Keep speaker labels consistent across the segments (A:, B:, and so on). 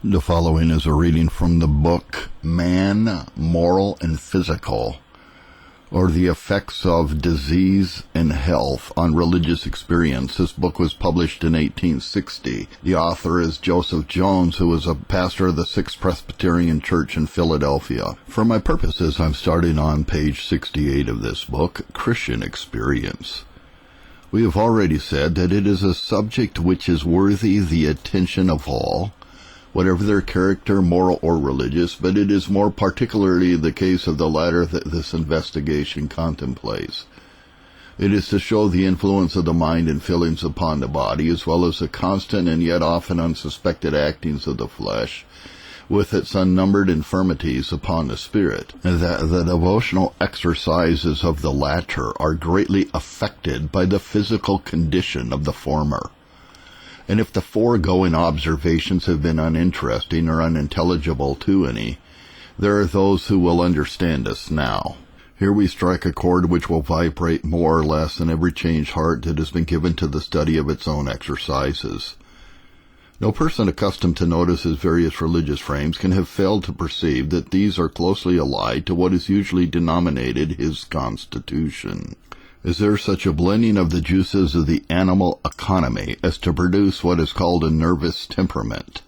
A: The following is a reading from the book Man, Moral and Physical, or the Effects of Disease and Health on Religious Experience. This book was published in 1860. The author is Joseph Jones, who was a pastor of the Sixth Presbyterian Church in Philadelphia. For my purposes, I'm starting on page 68 of this book, Christian Experience. We have already said that it is a subject which is worthy the attention of all, whatever their character, moral or religious, but it is more particularly the case of the latter that this investigation contemplates. It is to show the influence of the mind and feelings upon the body, as well as the constant and yet often unsuspected actings of the flesh, with its unnumbered infirmities upon the spirit, and that the devotional exercises of the latter are greatly affected by the physical condition of the former. And if the foregoing observations have been uninteresting or unintelligible to any, there are those who will understand us now. Here we strike a chord which will vibrate more or less in every changed heart that has been given to the study of its own exercises. No person accustomed to notice his various religious frames can have failed to perceive that these are closely allied to what is usually denominated his constitution. Is there such a blending of the juices of the animal economy as to produce what is called a nervous temperament,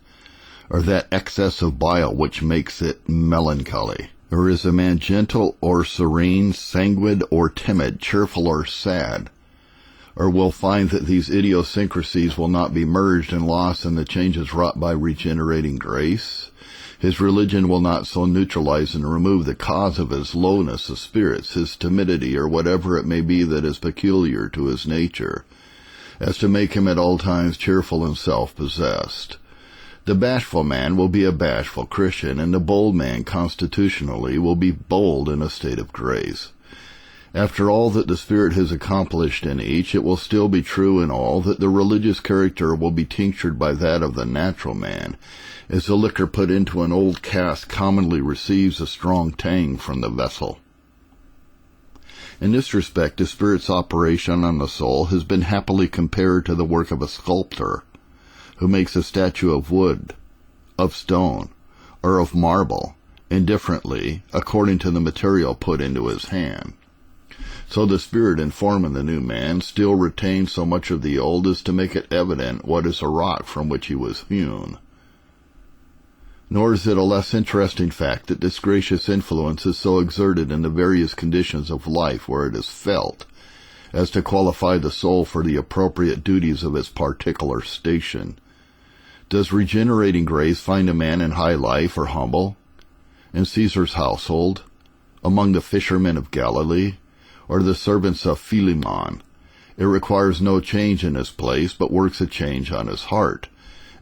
A: or that excess of bile which makes it melancholy? Or is a man gentle or serene, sanguine or timid, cheerful or sad? Or will find that these idiosyncrasies will not be merged and lost in the changes wrought by regenerating grace? His religion will not so neutralize and remove the cause of his lowness of spirits, his timidity, or whatever it may be that is peculiar to his nature, as to make him at all times cheerful and self-possessed. The bashful man will be a bashful Christian, and the bold man constitutionally will be bold in a state of grace. After all that the Spirit has accomplished in each, it will still be true in all that the religious character will be tinctured by that of the natural man, as the liquor put into an old cask commonly receives a strong tang from the vessel. In this respect, the Spirit's operation on the soul has been happily compared to the work of a sculptor, who makes a statue of wood, of stone, or of marble, indifferently, according to the material put into his hand. So the Spirit in forming the new man still retains so much of the old as to make it evident what is a rock from which he was hewn. Nor is it a less interesting fact that this gracious influence is so exerted in the various conditions of life where it is felt, as to qualify the soul for the appropriate duties of its particular station. Does regenerating grace find a man in high life or humble, in Caesar's household, among the fishermen of Galilee, or the servants of Philemon? It requires no change in his place, but works a change on his heart,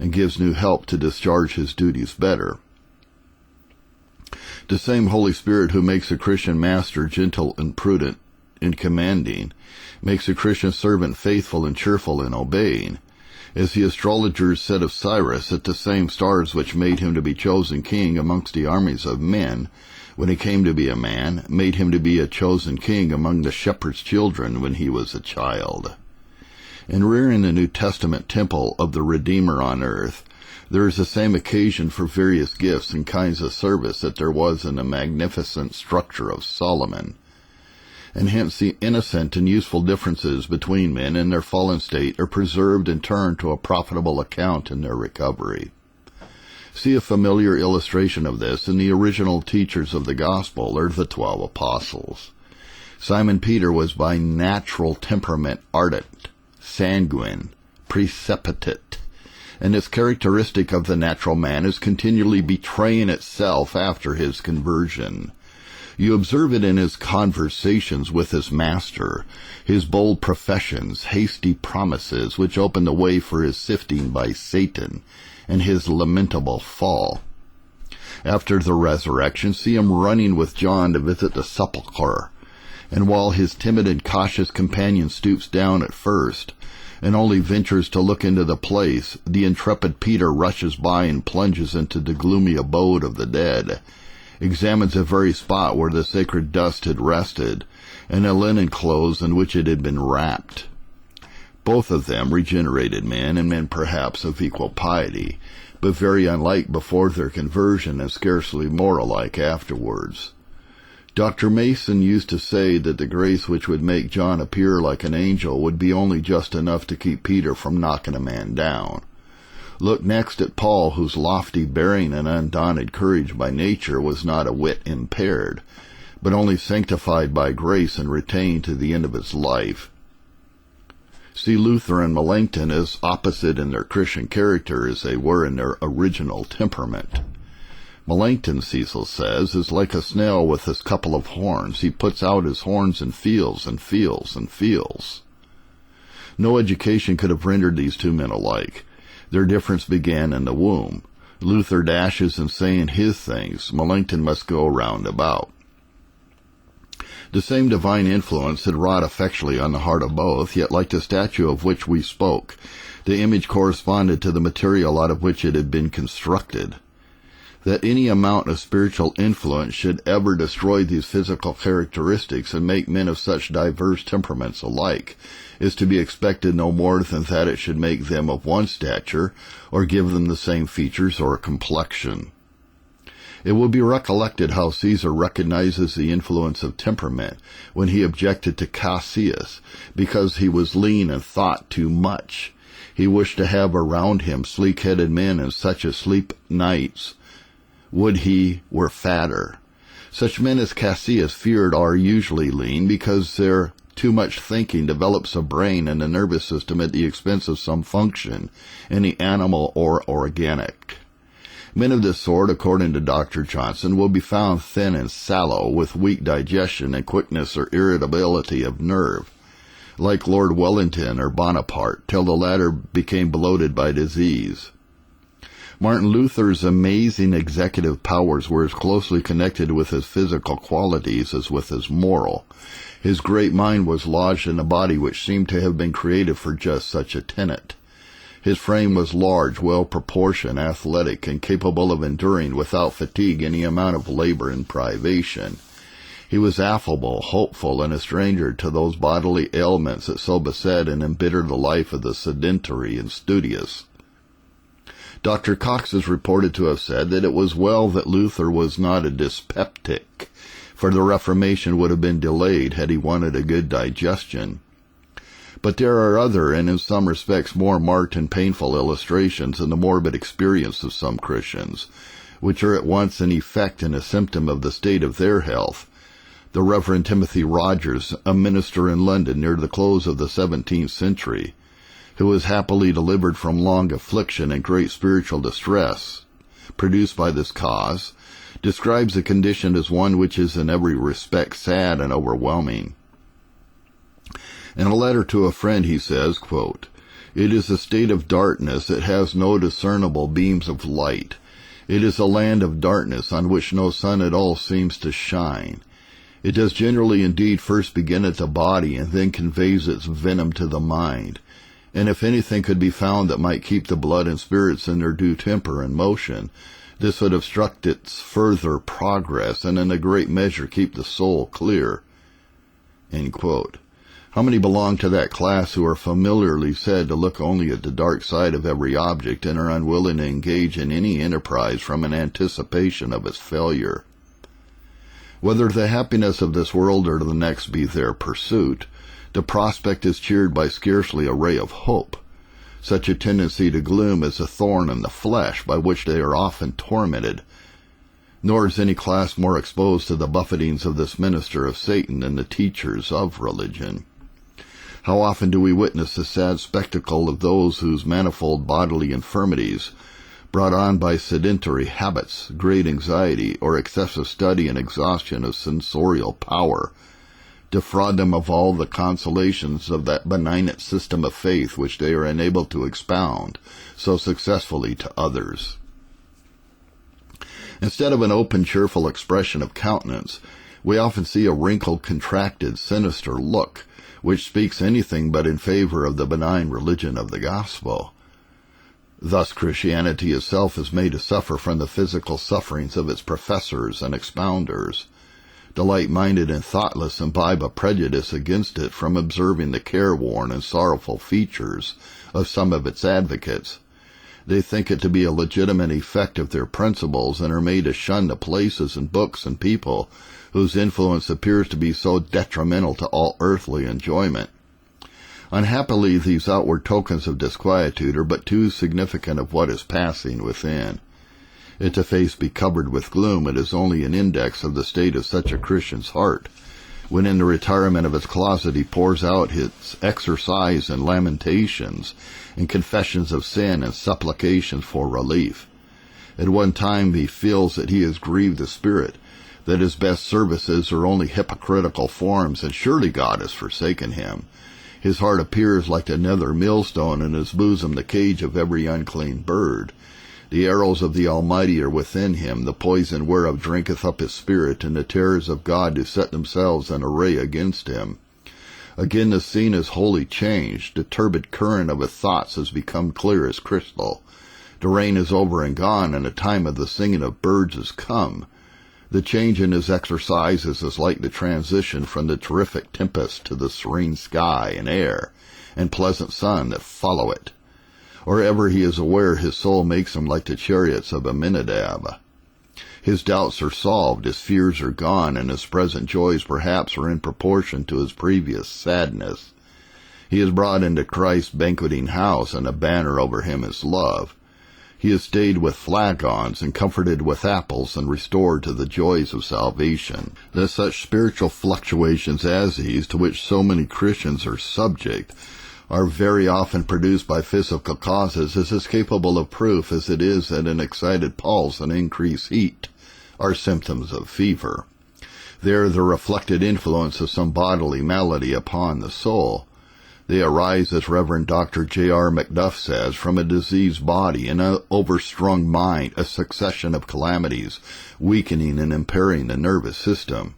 A: and gives new help to discharge his duties better. The same Holy Spirit who makes a Christian master gentle and prudent in commanding, makes a Christian servant faithful and cheerful in obeying. As the astrologers said of Cyrus, that the same stars which made him to be chosen king amongst the armies of men, when he came to be a man, made him to be a chosen king among the shepherds' children when he was a child. In rearing the New Testament temple of the Redeemer on earth, there is the same occasion for various gifts and kinds of service that there was in the magnificent structure of Solomon, and hence the innocent and useful differences between men in their fallen state are preserved and turned to a profitable account in their recovery. See a familiar illustration of this in the original teachers of the gospel, or the 12 apostles. Simon Peter was by natural temperament ardent, sanguine, precipitate, and this characteristic of the natural man is continually betraying itself after his conversion. You observe it in his conversations with his master, his bold professions, hasty promises which open the way for his sifting by Satan, and his lamentable fall. After the resurrection, see him running with John to visit the sepulchre, and while his timid and cautious companion stoops down at first, and only ventures to look into the place, the intrepid Peter rushes by and plunges into the gloomy abode of the dead, examines the very spot where the sacred dust had rested, and the linen clothes in which it had been wrapped. Both of them regenerated men, and men perhaps of equal piety, but very unlike before their conversion and scarcely more alike afterwards. Dr. Mason used to say that the grace which would make John appear like an angel would be only just enough to keep Peter from knocking a man down. Look next at Paul, whose lofty bearing and undaunted courage by nature was not a whit impaired, but only sanctified by grace and retained to the end of his life. See Luther and Melancthon as opposite in their Christian character as they were in their original temperament. Melancthon, Cecil says, is like a snail with his couple of horns. He puts out his horns and feels and feels and feels. No education could have rendered these two men alike. Their difference began in the womb. Luther dashes and saying his things. Melancthon must go roundabout. The same divine influence had wrought effectually on the heart of both, yet like the statue of which we spoke, the image corresponded to the material out of which it had been constructed. That any amount of spiritual influence should ever destroy these physical characteristics and make men of such diverse temperaments alike is to be expected no more than that it should make them of one stature or give them the same features or complexion. It will be recollected how Caesar recognizes the influence of temperament when he objected to Cassius because he was lean and thought too much. He wished to have around him sleek-headed men and such as sleep nights. Would he were fatter. Such men as Cassius feared are usually lean because their too much thinking develops a brain and a nervous system at the expense of some function, any animal or organic. Men of this sort, according to Dr. Johnson, will be found thin and sallow, with weak digestion and quickness or irritability of nerve, like Lord Wellington or Bonaparte, till the latter became bloated by disease. Martin Luther's amazing executive powers were as closely connected with his physical qualities as with his moral. His great mind was lodged in a body which seemed to have been created for just such a tenet. His frame was large, well-proportioned, athletic, and capable of enduring without fatigue any amount of labor and privation. He was affable, hopeful, and a stranger to those bodily ailments that so beset and embittered the life of the sedentary and studious. Dr. Cox is reported to have said that it was well that Luther was not a dyspeptic, for the Reformation would have been delayed had he wanted a good digestion. But there are other, and in some respects more marked and painful illustrations in the morbid experience of some Christians, which are at once an effect and a symptom of the state of their health. The Reverend Timothy Rogers, a minister in London near the close of the 17th century, who was happily delivered from long affliction and great spiritual distress produced by this cause, describes the condition as one which is in every respect sad and overwhelming. In a letter to a friend he says, quote, "It is a state of darkness that has no discernible beams of light. It is a land of darkness on which no sun at all seems to shine. It does generally indeed first begin at the body and then conveys its venom to the mind. And if anything could be found that might keep the blood and spirits in their due temper and motion, this would obstruct its further progress and in a great measure keep the soul clear." End quote. How many belong to that class who are familiarly said to look only at the dark side of every object and are unwilling to engage in any enterprise from an anticipation of its failure? Whether the happiness of this world or the next be their pursuit, the prospect is cheered by scarcely a ray of hope. Such a tendency to gloom is a thorn in the flesh by which they are often tormented. Nor is any class more exposed to the buffetings of this minister of Satan than the teachers of religion. How often do we witness the sad spectacle of those whose manifold bodily infirmities, brought on by sedentary habits, great anxiety, or excessive study and exhaustion of sensorial power, defraud them of all the consolations of that benignant system of faith which they are enabled to expound so successfully to others. Instead of an open, cheerful expression of countenance, we often see a wrinkled, contracted, sinister look, which speaks anything but in favor of the benign religion of the gospel. Thus Christianity itself is made to suffer from the physical sufferings of its professors and expounders. The light-minded and thoughtless imbibe a prejudice against it from observing the careworn and sorrowful features of some of its advocates. They think it to be a legitimate effect of their principles and are made to shun the places and books and people whose influence appears to be so detrimental to all earthly enjoyment. Unhappily, these outward tokens of disquietude are but too significant of what is passing within. If the face be covered with gloom, it is only an index of the state of such a Christian's heart, when in the retirement of his closet he pours out his exercise and lamentations, and confessions of sin and supplications for relief. At one time he feels that he has grieved the Spirit, that his best services are only hypocritical forms, and surely God has forsaken him. His heart appears like the nether millstone, and his bosom the cage of every unclean bird. The arrows of the Almighty are within him, the poison whereof drinketh up his spirit, and the terrors of God do set themselves in array against him. Again the scene is wholly changed. The turbid current of his thoughts has become clear as crystal. The rain is over and gone, and the time of the singing of birds is come. The change in his exercises is like the transition from the terrific tempest to the serene sky and air and pleasant sun that follow it. Or ever he is aware, his soul makes him like the chariots of Aminadab. His doubts are solved, his fears are gone, and his present joys perhaps are in proportion to his previous sadness. He is brought into Christ's banqueting house, and a banner over him is love. He is stayed with flagons, and comforted with apples, and restored to the joys of salvation. That such spiritual fluctuations as these, to which so many Christians are subject, are very often produced by physical causes, is as capable of proof as it is that an excited pulse and increased heat are symptoms of fever. They are the reflected influence of some bodily malady upon the soul. They arise, as Reverend Dr. J.R. Macduff says, from a diseased body and an overstrung mind, a succession of calamities, weakening and impairing the nervous system.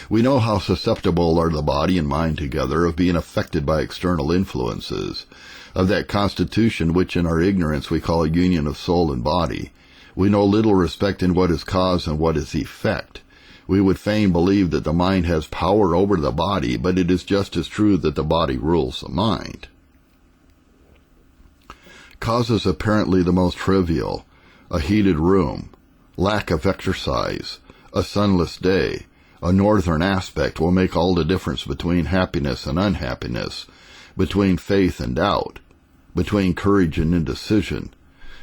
A: We know how susceptible are the body and mind together of being affected by external influences, of that constitution which in our ignorance we call a union of soul and body. We know little respect in what is cause and what is effect. We would fain believe that the mind has power over the body, but it is just as true that the body rules the mind. Causes apparently the most trivial, a heated room, lack of exercise, a sunless day, a northern aspect will make all the difference between happiness and unhappiness, between faith and doubt, between courage and indecision.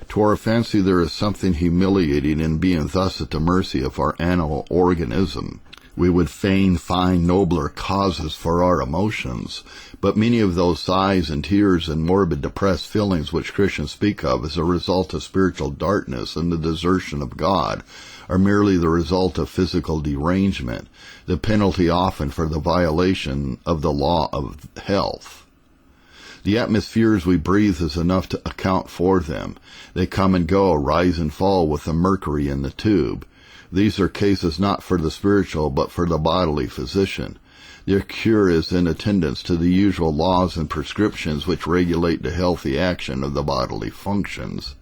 A: To our fancy there is something humiliating in being thus at the mercy of our animal organism. We would fain find nobler causes for our emotions, but many of those sighs and tears and morbid depressed feelings which Christians speak of as a result of spiritual darkness and the desertion of God are merely the result of physical derangement, the penalty often for the violation of the law of health. The atmospheres we breathe is enough to account for them. They come and go, rise and fall with the mercury in the tube. These are cases not for the spiritual, but for the bodily physician. Their cure is in attendance to the usual laws and prescriptions which regulate the healthy action of the bodily functions.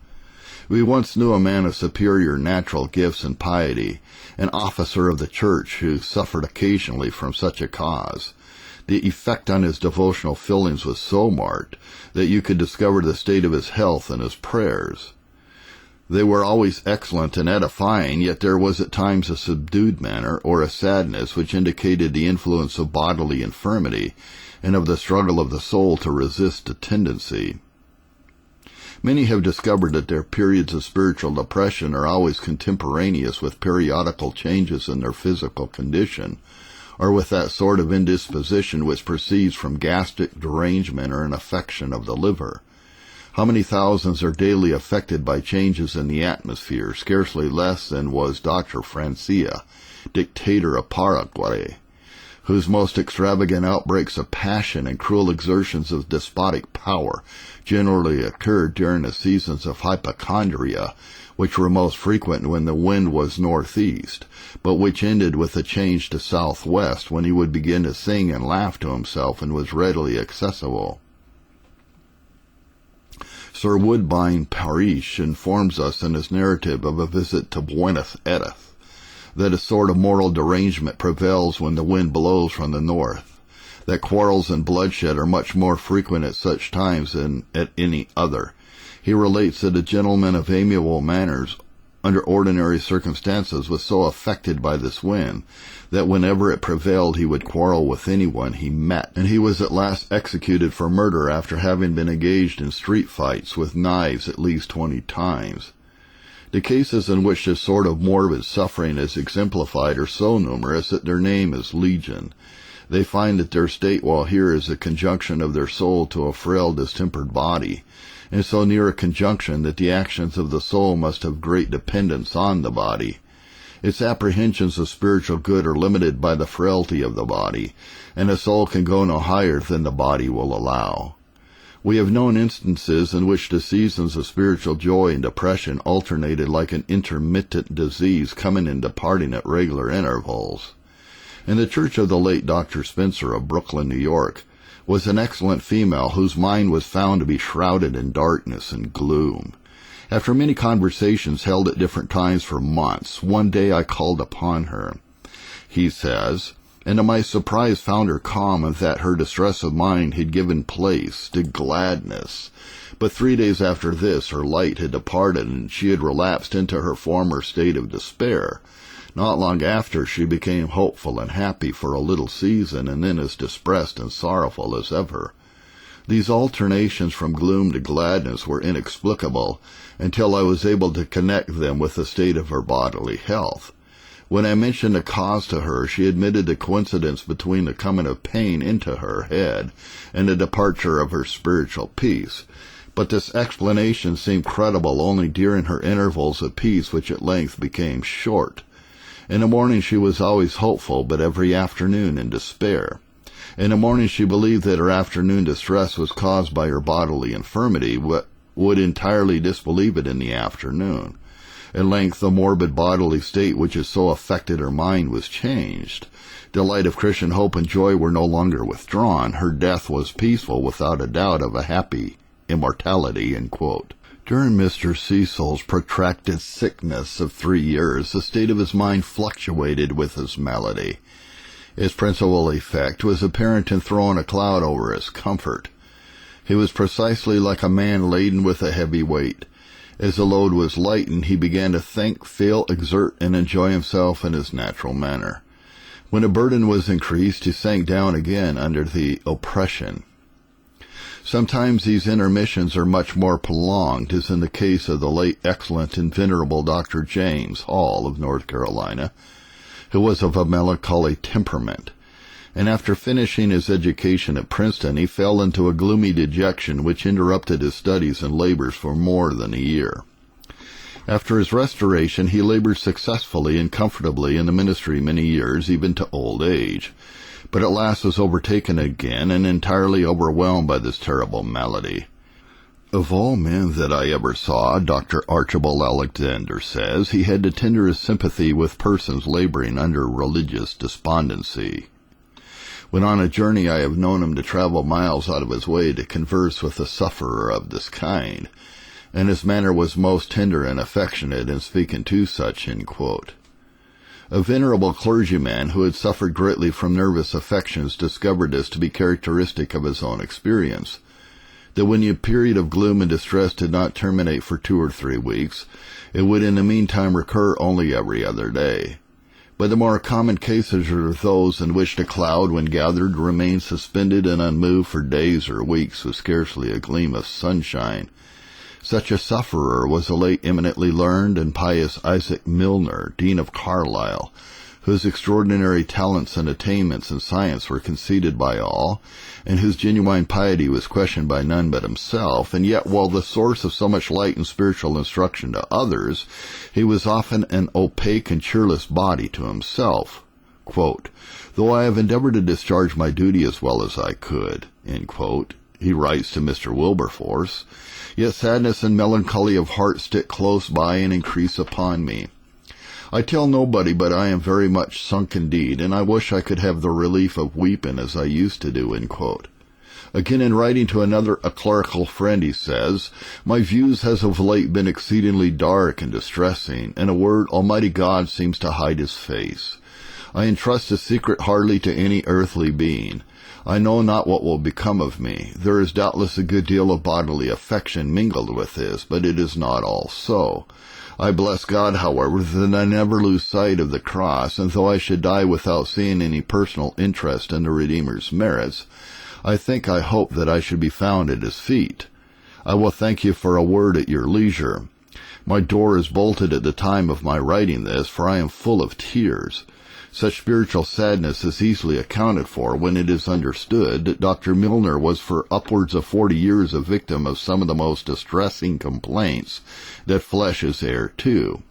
A: We once knew a man of superior natural gifts and piety, an officer of the church who suffered occasionally from such a cause. The effect on his devotional feelings was so marked that you could discover the state of his health in his prayers. They were always excellent and edifying, yet there was at times a subdued manner or a sadness which indicated the influence of bodily infirmity and of the struggle of the soul to resist a tendency. Many have discovered that their periods of spiritual depression are always contemporaneous with periodical changes in their physical condition, or with that sort of indisposition which proceeds from gastric derangement or an affection of the liver. How many thousands are daily affected by changes in the atmosphere, scarcely less than was Dr. Francia, dictator of Paraguay, whose most extravagant outbreaks of passion and cruel exertions of despotic power generally occurred during the seasons of hypochondria, which were most frequent when the wind was northeast, but which ended with a change to southwest, when he would begin to sing and laugh to himself and was readily accessible. Sir Woodbine Parish informs us in his narrative of a visit to Buenos Aires that a sort of moral derangement prevails when the wind blows from the north, that quarrels and bloodshed are much more frequent at such times than at any other, He relates that a gentleman of amiable manners under ordinary circumstances was so affected by this wind that whenever it prevailed he would quarrel with anyone he met, and he was at last executed for murder after having been engaged in street fights with knives at least 20 times. The cases in which this sort of morbid suffering is exemplified are so numerous that their name is legion. They find that their state while here is a conjunction of their soul to a frail distempered body, and so near a conjunction that the actions of the soul must have great dependence on the body. Its apprehensions of spiritual good are limited by the frailty of the body, and the soul can go no higher than the body will allow. We have known instances in which the seasons of spiritual joy and depression alternated like an intermittent disease, coming and departing at regular intervals. In the church of the late Dr. Spencer of Brooklyn, New York, was an excellent female whose mind was found to be shrouded in darkness and gloom. After many conversations held at different times for months, one day I called upon her, he says, and to my surprise found her calm, and that her distress of mind had given place to gladness. But 3 days after this her light had departed, and she had relapsed into her former state of despair. Not long after she became hopeful and happy for a little season, and then as distressed and sorrowful as ever. These alternations from gloom to gladness were inexplicable until I was able to connect them with the state of her bodily health. When I mentioned the cause to her, she admitted the coincidence between the coming of pain into her head and the departure of her spiritual peace. But this explanation seemed credible only during her intervals of peace, which at length became short. In the morning she was always hopeful, but every afternoon in despair. In the morning she believed that her afternoon distress was caused by her bodily infirmity, but would entirely disbelieve it in the afternoon. At length the morbid bodily state which had so affected her mind was changed. The light of Christian hope and joy were no longer withdrawn. Her death was peaceful, without a doubt of a happy immortality." End quote. During Mr. Cecil's protracted sickness of 3 years, the state of his mind fluctuated with his malady. Its principal effect was apparent in throwing a cloud over his comfort. He was precisely like a man laden with a heavy weight. As the load was lightened, he began to think, feel, exert, and enjoy himself in his natural manner. When the burden was increased, he sank down again under the oppression. Sometimes these intermissions are much more prolonged, as in the case of the late excellent and venerable Dr. James Hall of North Carolina, who was of a melancholy temperament, and after finishing his education at Princeton, he fell into a gloomy dejection which interrupted his studies and labors for more than a year. After his restoration, he labored successfully and comfortably in the ministry many years, even to old age, but at last was overtaken again and entirely overwhelmed by this terrible malady. "Of all men that I ever saw," Dr. Archibald Alexander says, "he had the tenderest sympathy with persons laboring under religious despondency. When on a journey I have known him to travel miles out of his way to converse with a sufferer of this kind, and his manner was most tender and affectionate in speaking to such." End quote. A venerable clergyman who had suffered greatly from nervous affections discovered this to be characteristic of his own experience, that when the period of gloom and distress did not terminate for 2 or 3 weeks, it would in the meantime recur only every other day. But the more common cases are those in which the cloud, when gathered, remains suspended and unmoved for days or weeks with scarcely a gleam of sunshine. Such a sufferer was the late eminently learned and pious Isaac Milner, Dean of Carlisle, whose extraordinary talents and attainments in science were conceded by all, and whose genuine piety was questioned by none but himself, and yet, while the source of so much light and spiritual instruction to others, he was often an opaque and cheerless body to himself. Quote, "Though I have endeavored to discharge my duty as well as I could," end quote, he writes to Mr. Wilberforce, "yet sadness and melancholy of heart stick close by and increase upon me. I tell nobody, but I am very much sunk indeed, and I wish I could have the relief of weeping as I used to do." End quote. Again, in writing to a clerical friend, he says, "My views has of late been exceedingly dark and distressing. In a word, Almighty God seems to hide his face. I entrust this secret hardly to any earthly being. I know not what will become of me. There is doubtless a good deal of bodily affection mingled with this, but it is not all so. I bless God, however, that I never lose sight of the cross, and though I should die without seeing any personal interest in the Redeemer's merits, I hope that I should be found at his feet. I will thank you for a word at your leisure. My door is bolted at the time of my writing this, for I am full of tears. Such spiritual sadness is easily accounted for when it is understood that Dr. Milner was for upwards of 40 years a victim of some of the most distressing complaints that flesh is heir to.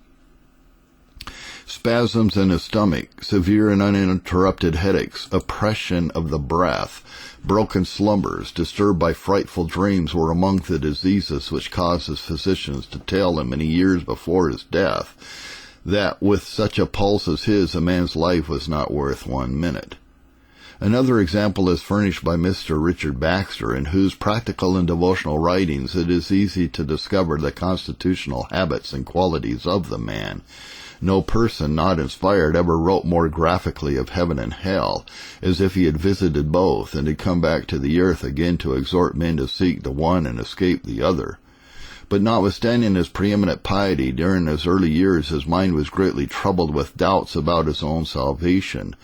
A: Spasms in his stomach, severe and uninterrupted headaches, oppression of the breath, broken slumbers, disturbed by frightful dreams were among the diseases which caused his physicians to tell him many years before his death that with such a pulse as his, a man's life was not worth 1 minute. Another example is furnished by Mr. Richard Baxter, in whose practical and devotional writings it is easy to discover the constitutional habits and qualities of the man. No person not inspired ever wrote more graphically of heaven and hell, as if he had visited both and had come back to the earth again to exhort men to seek the one and escape the other. But notwithstanding his preeminent piety, during his early years his mind was greatly troubled with doubts about his own salvation,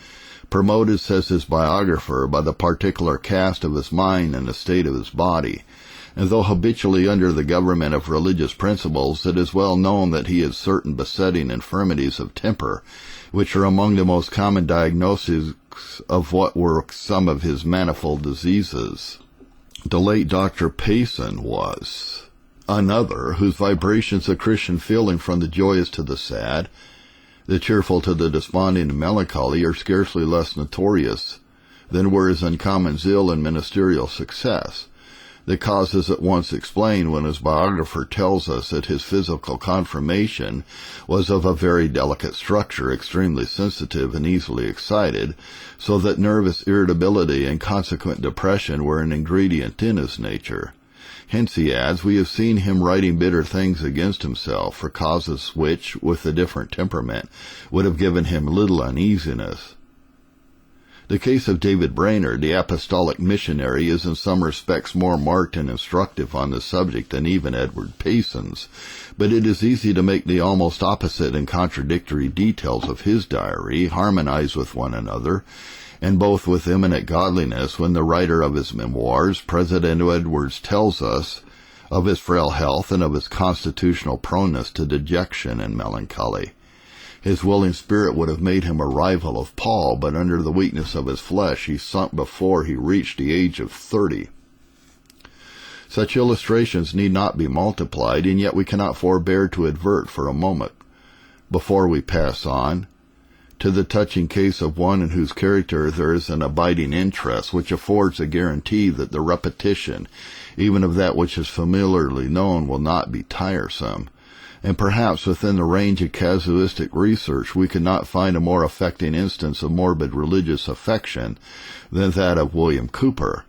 A: promoted, says his biographer, by the particular cast of his mind and the state of his body. And though habitually under the government of religious principles, it is well known that he had certain besetting infirmities of temper, which are among the most common diagnoses of what were some of his manifold diseases. The late Dr. Payson was another, whose vibrations of Christian feeling from the joyous to the sad, the cheerful to the desponding and melancholy, are scarcely less notorious than were his uncommon zeal and ministerial success. The cause is at once explained when his biographer tells us that his physical conformation was of a very delicate structure, extremely sensitive and easily excited, so that nervous irritability and consequent depression were an ingredient in his nature. Hence, he adds, we have seen him writing bitter things against himself for causes which, with a different temperament, would have given him little uneasiness. The case of David Brainerd, the apostolic missionary, is in some respects more marked and instructive on the subject than even Edward Payson's, but it is easy to make the almost opposite and contradictory details of his diary harmonize with one another, and both with eminent godliness, when the writer of his memoirs, President Edwards, tells us of his frail health and of his constitutional proneness to dejection and melancholy. His willing spirit would have made him a rival of Paul, but under the weakness of his flesh he sunk before he reached the age of 30. Such illustrations need not be multiplied, and yet we cannot forbear to advert for a moment, before we pass on, to the touching case of one in whose character there is an abiding interest, which affords a guarantee that the repetition, even of that which is familiarly known, will not be tiresome. And perhaps within the range of casuistic research we could not find a more affecting instance of morbid religious affection than that of William Cowper.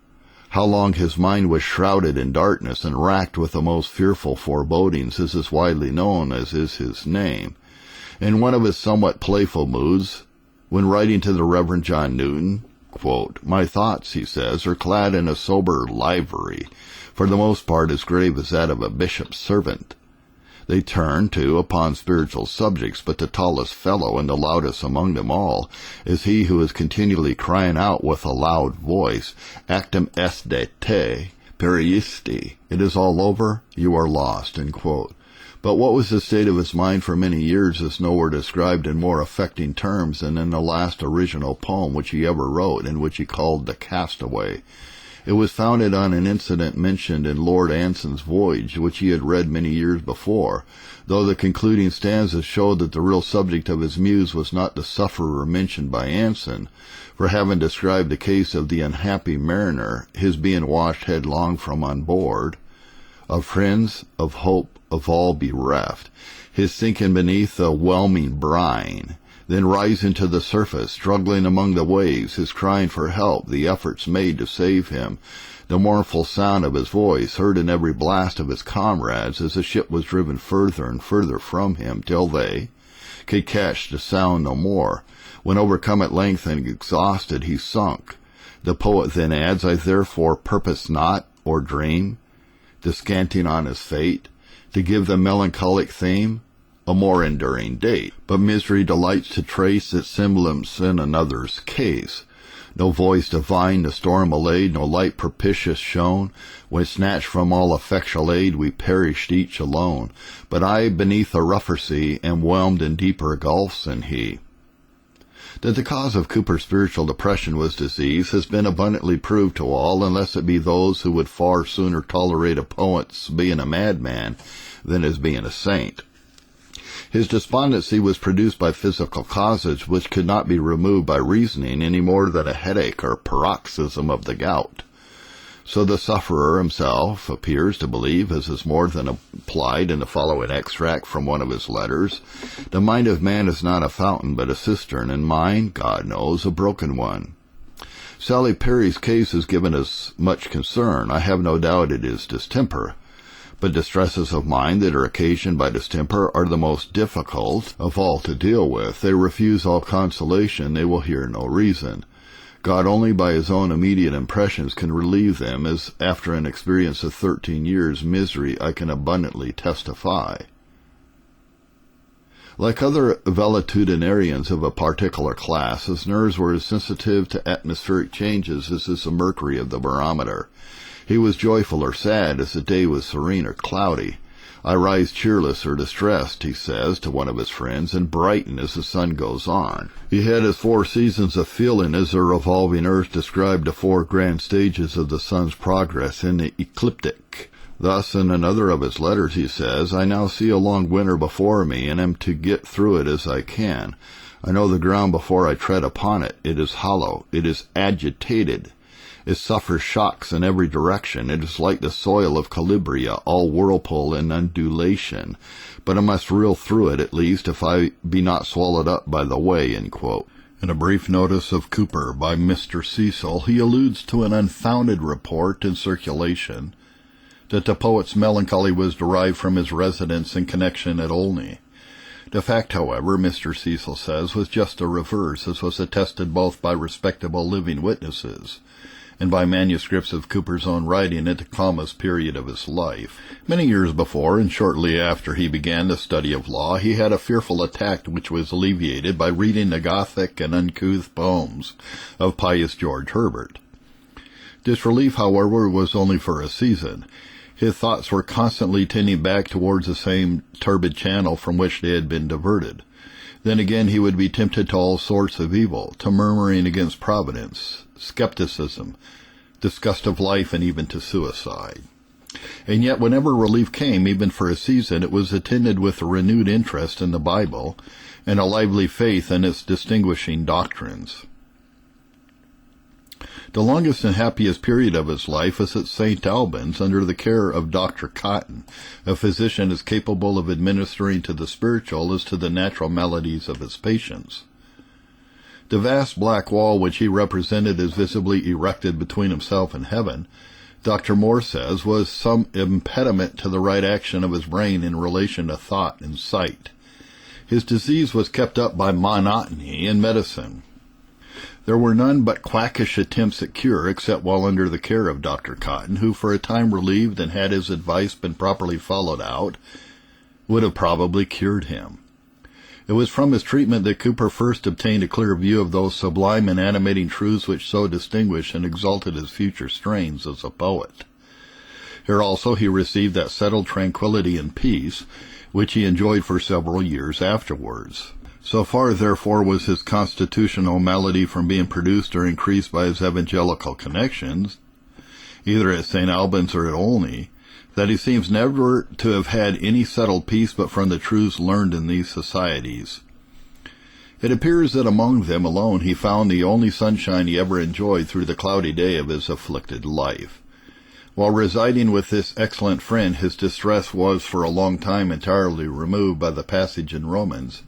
A: How long his mind was shrouded in darkness and racked with the most fearful forebodings is as widely known as is his name. In one of his somewhat playful moods, when writing to the Reverend John Newton, quote, "My thoughts," he says, "are clad in a sober livery, for the most part as grave as that of a bishop's servant. They turn, too, upon spiritual subjects, but the tallest fellow and the loudest among them all is he who is continually crying out with a loud voice, 'Actum est de te, periisti,' it is all over, you are lost," end quote. But what was the state of his mind for many years is nowhere described in more affecting terms than in the last original poem which he ever wrote, and which he called The Castaway. It was founded on an incident mentioned in Lord Anson's Voyage, which he had read many years before, though the concluding stanzas showed that the real subject of his muse was not the sufferer mentioned by Anson, for having described the case of the unhappy mariner, his being washed headlong from on board, of friends, of hope, of all bereft, his sinking beneath the whelming brine, then rising to the surface, struggling among the waves, his crying for help, the efforts made to save him, the mournful sound of his voice heard in every blast of his comrades as the ship was driven further and further from him, till they, could catch the sound no more. When overcome at length and exhausted, he sunk. The poet then adds, I therefore purpose not, or dream, descanting on his fate, to give the melancholic theme a more enduring date. But misery delights to trace its semblance in another's case. No voice divine the storm allayed, no light propitious shone. When snatched from all effectual aid, we perished each alone. But I, beneath a rougher sea, am whelmed in deeper gulfs than he. That the cause of Cooper's spiritual depression was disease has been abundantly proved to all, unless it be those who would far sooner tolerate a poet's being a madman than his being a saint. His despondency was produced by physical causes which could not be removed by reasoning any more than a headache or paroxysm of the gout. So the sufferer himself appears to believe, as is more than implied in the following extract from one of his letters, the mind of man is not a fountain but a cistern, and mine, God knows, a broken one. Sally Perry's case has given us much concern. I have no doubt it is distemper. But distresses of mind that are occasioned by distemper are the most difficult of all to deal with. They refuse all consolation, they will hear no reason. God only by his own immediate impressions can relieve them, as after an experience of 13 years' misery I can abundantly testify. Like other valetudinarians of a particular class, his nerves were as sensitive to atmospheric changes as is the mercury of the barometer. He was joyful or sad as the day was serene or cloudy. I rise cheerless or distressed, he says to one of his friends, and brighten as the sun goes on. He had his 4 seasons of feeling as the revolving earth described the 4 grand stages of the sun's progress in the ecliptic. Thus, in another of his letters, he says, I now see a long winter before me, and am to get through it as I can. I know the ground before I tread upon it. It is hollow. It is agitated. It suffers shocks in every direction. It is like the soil of Calabria, all whirlpool and undulation. But I must reel through it, at least, if I be not swallowed up by the way, end quote. In a brief notice of Cooper by Mr. Cecil, he alludes to an unfounded report in circulation that the poet's melancholy was derived from his residence and connection at Olney. The fact, however, Mr. Cecil says, was just the reverse, as was attested both by respectable living witnesses and by manuscripts of Cooper's own writing at the calmest period of his life. Many years before, and shortly after he began the study of law, he had a fearful attack which was alleviated by reading the Gothic and uncouth poems of pious George Herbert. This relief, however, was only for a season. His thoughts were constantly tending back towards the same turbid channel from which they had been diverted. Then again he would be tempted to all sorts of evil, to murmuring against Providence, skepticism, disgust of life, and even to suicide. And yet whenever relief came, even for a season, it was attended with a renewed interest in the Bible and a lively faith in its distinguishing doctrines. The longest and happiest period of his life was at St. Albans under the care of Dr. Cotton, a physician as capable of administering to the spiritual as to the natural maladies of his patients. The vast black wall which he represented as visibly erected between himself and heaven, Dr. Moore says, was some impediment to the right action of his brain in relation to thought and sight. His disease was kept up by monotony and medicine. There were none but quackish attempts at cure, except while under the care of Dr. Cotton, who, for a time relieved and had his advice been properly followed out, would have probably cured him. It was from his treatment that Cooper first obtained a clear view of those sublime and animating truths which so distinguished and exalted his future strains as a poet. Here also he received that settled tranquillity and peace which he enjoyed for several years afterwards. So far, therefore, was his constitutional malady from being produced or increased by his evangelical connections, either at St. Albans or at Olney, that he seems never to have had any settled peace but from the truths learned in these societies. It appears that among them alone he found the only sunshine he ever enjoyed through the cloudy day of his afflicted life. While residing with this excellent friend, his distress was for a long time entirely removed by the passage in Romans,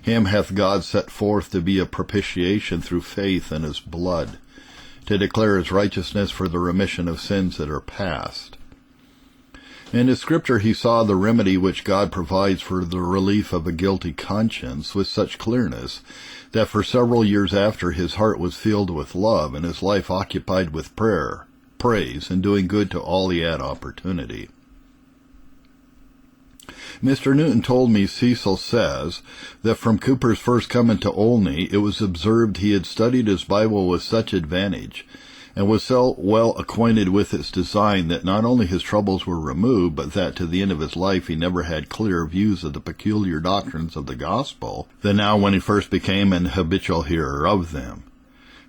A: Him hath God set forth to be a propitiation through faith in his blood, to declare his righteousness for the remission of sins that are past. In his scripture he saw the remedy which God provides for the relief of a guilty conscience with such clearness that for several years after his heart was filled with love and his life occupied with prayer, praise, and doing good to all he had opportunity. Mr. Newton told me Cecil says that from Cooper's first coming to Olney it was observed he had studied his Bible with such advantage and was so well acquainted with its design that not only his troubles were removed, but that to the end of his life he never had clear views of the peculiar doctrines of the gospel than now when he first became an habitual hearer of them.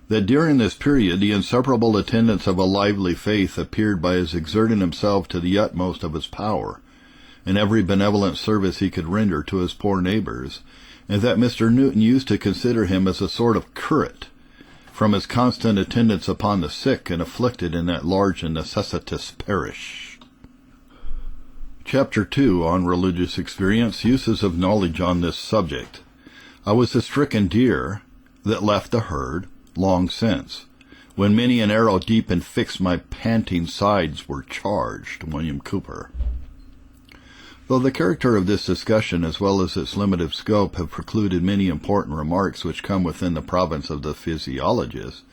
A: That during this period the inseparable attendance of a lively faith appeared by his exerting himself to the utmost of his power in every benevolent service he could render to his poor neighbors, and that Mr. Newton used to consider him as a sort of curate, from his constant attendance upon the sick and afflicted in that large and necessitous parish. Chapter 2, on Religious Experience, Uses of Knowledge on this subject. I was a stricken deer that left the herd long since, when many an arrow deep and fixed my panting sides were charged. William Cowper. Though the character of this discussion, as well as its limited scope, have precluded many important remarks which come within the province of the physiologist,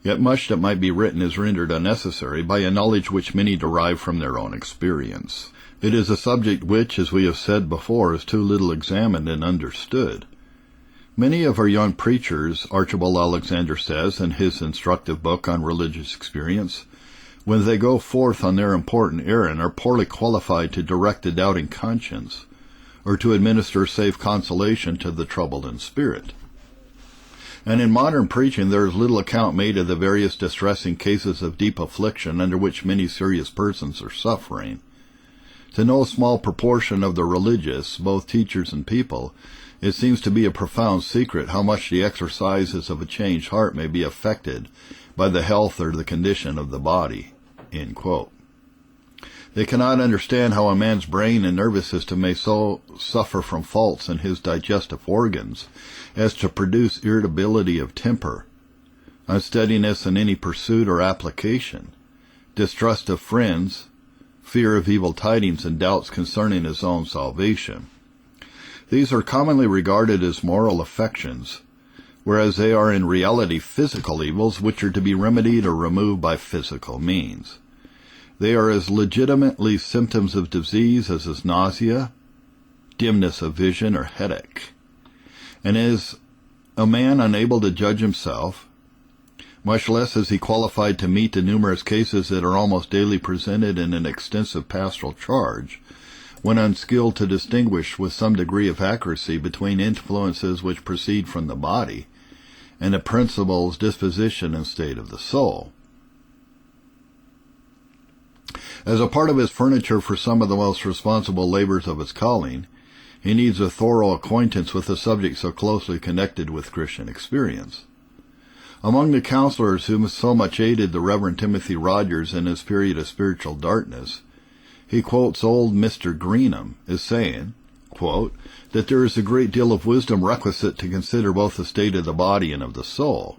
A: yet much that might be written is rendered unnecessary by a knowledge which many derive from their own experience. It is a subject which, as we have said before, is too little examined and understood. Many of our young preachers, Archibald Alexander says in his instructive book on religious experience, when they go forth on their important errand, are poorly qualified to direct a doubting conscience, or to administer safe consolation to the troubled in spirit. And in modern preaching there is little account made of the various distressing cases of deep affliction under which many serious persons are suffering. To no small proportion of the religious, both teachers and people, it seems to be a profound secret how much the exercises of a changed heart may be affected by the health or the condition of the body." End quote. They cannot understand how a man's brain and nervous system may so suffer from faults in his digestive organs as to produce irritability of temper, unsteadiness in any pursuit or application, distrust of friends, fear of evil tidings, and doubts concerning his own salvation. These are commonly regarded as moral affections, whereas they are in reality physical evils which are to be remedied or removed by physical means. They are as legitimately symptoms of disease as is nausea, dimness of vision, or headache. And is a man unable to judge himself, much less is he qualified to meet the numerous cases that are almost daily presented in an extensive pastoral charge, when unskilled to distinguish with some degree of accuracy between influences which proceed from the body and the principles, disposition, and state of the soul. As a part of his furniture for some of the most responsible labors of his calling, he needs a thorough acquaintance with a subject so closely connected with Christian experience. Among the counselors who so much aided the Reverend Timothy Rogers in his period of spiritual darkness, he quotes old Mr. Greenham as saying, quote, that there is a great deal of wisdom requisite to consider both the state of the body and of the soul.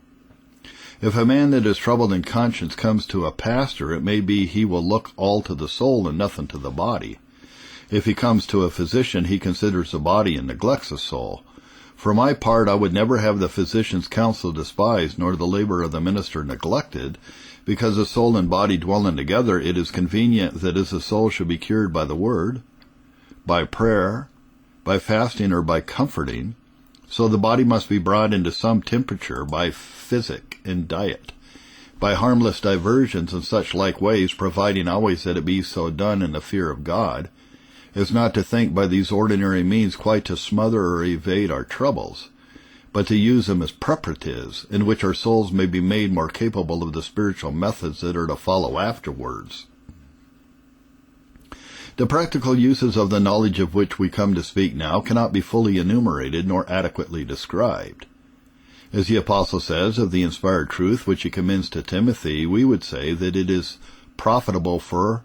A: If a man that is troubled in conscience comes to a pastor, it may be he will look all to the soul and nothing to the body. If he comes to a physician, he considers the body and neglects the soul. For my part, I would never have the physician's counsel despised, nor the labor of the minister neglected, because the soul and body dwelling together, it is convenient that as the soul should be cured by the word, by prayer, by fasting, or by comforting, so the body must be brought into some temperature by physic and diet, by harmless diversions and such like ways, providing always that it be so done in the fear of God, as not to think by these ordinary means quite to smother or evade our troubles, but to use them as preparatives, in which our souls may be made more capable of the spiritual methods that are to follow afterwards. The practical uses of the knowledge of which we come to speak now cannot be fully enumerated nor adequately described. As the Apostle says of the inspired truth which he commends to Timothy, we would say that it is profitable for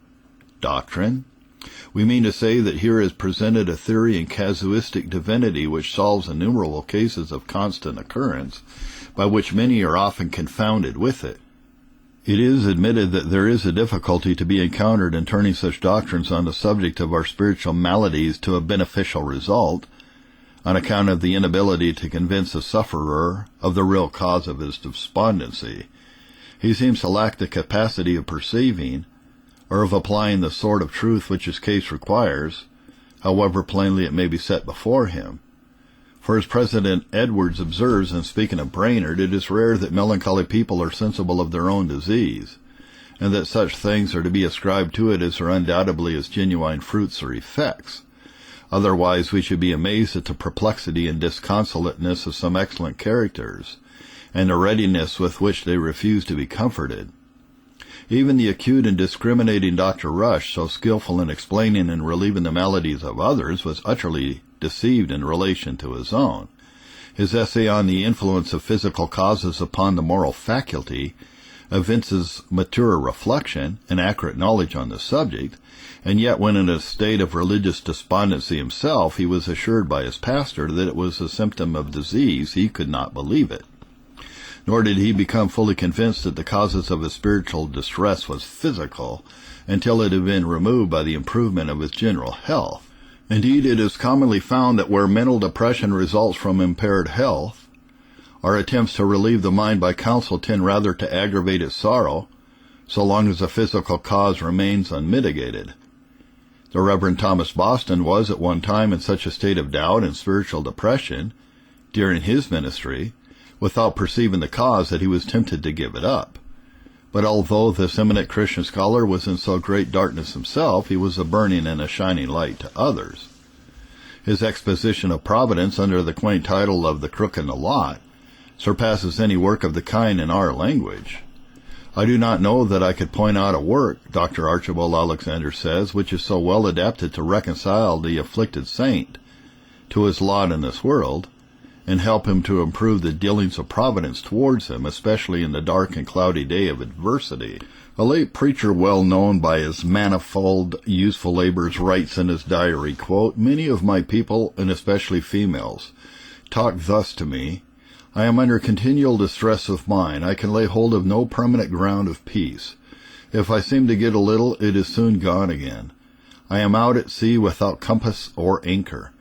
A: doctrine. We mean to say that here is presented a theory in casuistic divinity which solves innumerable cases of constant occurrence, by which many are often confounded with it. It is admitted that there is a difficulty to be encountered in turning such doctrines on the subject of our spiritual maladies to a beneficial result, on account of the inability to convince a sufferer of the real cause of his despondency. He seems to lack the capacity of perceiving, or of applying the sort of truth which his case requires, however plainly it may be set before him. For as President Edwards observes in speaking of Brainerd, it is rare that melancholy people are sensible of their own disease, and that such things are to be ascribed to it as are undoubtedly as genuine fruits or effects. Otherwise we should be amazed at the perplexity and disconsolateness of some excellent characters, and the readiness with which they refuse to be comforted. Even the acute and discriminating Dr. Rush, so skillful in explaining and relieving the maladies of others, was utterly deceived in relation to his own. His essay on the influence of physical causes upon the moral faculty evinces mature reflection and accurate knowledge on the subject, and yet when in a state of religious despondency himself, he was assured by his pastor that it was a symptom of disease, he could not believe it. Nor did he become fully convinced that the causes of his spiritual distress was physical, until it had been removed by the improvement of his general health. Indeed, it is commonly found that where mental depression results from impaired health, our attempts to relieve the mind by counsel tend rather to aggravate its sorrow, so long as the physical cause remains unmitigated. The Reverend Thomas Boston was at one time in such a state of doubt and spiritual depression during his ministry, without perceiving the cause, that he was tempted to give it up. But although this eminent Christian scholar was in so great darkness himself, he was a burning and a shining light to others. His exposition of Providence under the quaint title of The Crook and the Lot surpasses any work of the kind in our language. I do not know that I could point out a work, Dr. Archibald Alexander says, which is so well adapted to reconcile the afflicted saint to his lot in this world, and help him to improve the dealings of providence towards him, especially in the dark and cloudy day of adversity. A late preacher well known by his manifold useful labors writes in his diary, quote, "Many of my people, and especially females, talk thus to me. I am under continual distress of mind. I can lay hold of no permanent ground of peace. If I seem to get a little, it is soon gone again. I am out at sea without compass or anchor.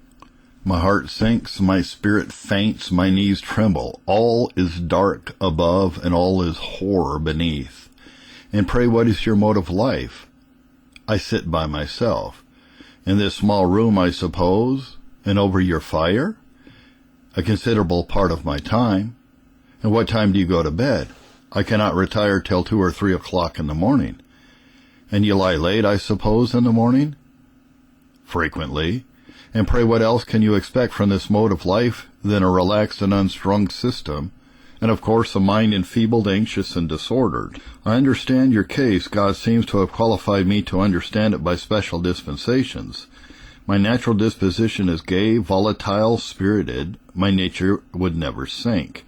A: My heart sinks, my spirit faints, my knees tremble. All is dark above, and all is horror beneath. And pray, what is your mode of life? I sit by myself. In this small room, I suppose, and over your fire? A considerable part of my time. And what time do you go to bed? I cannot retire till 2 or 3 o'clock in the morning. And you lie late, I suppose, in the morning? Frequently. And pray, what else can you expect from this mode of life than a relaxed and unstrung system, and of course a mind enfeebled, anxious, and disordered? I understand your case. God seems to have qualified me to understand it by special dispensations. My natural disposition is gay, volatile, spirited. My nature would never sink.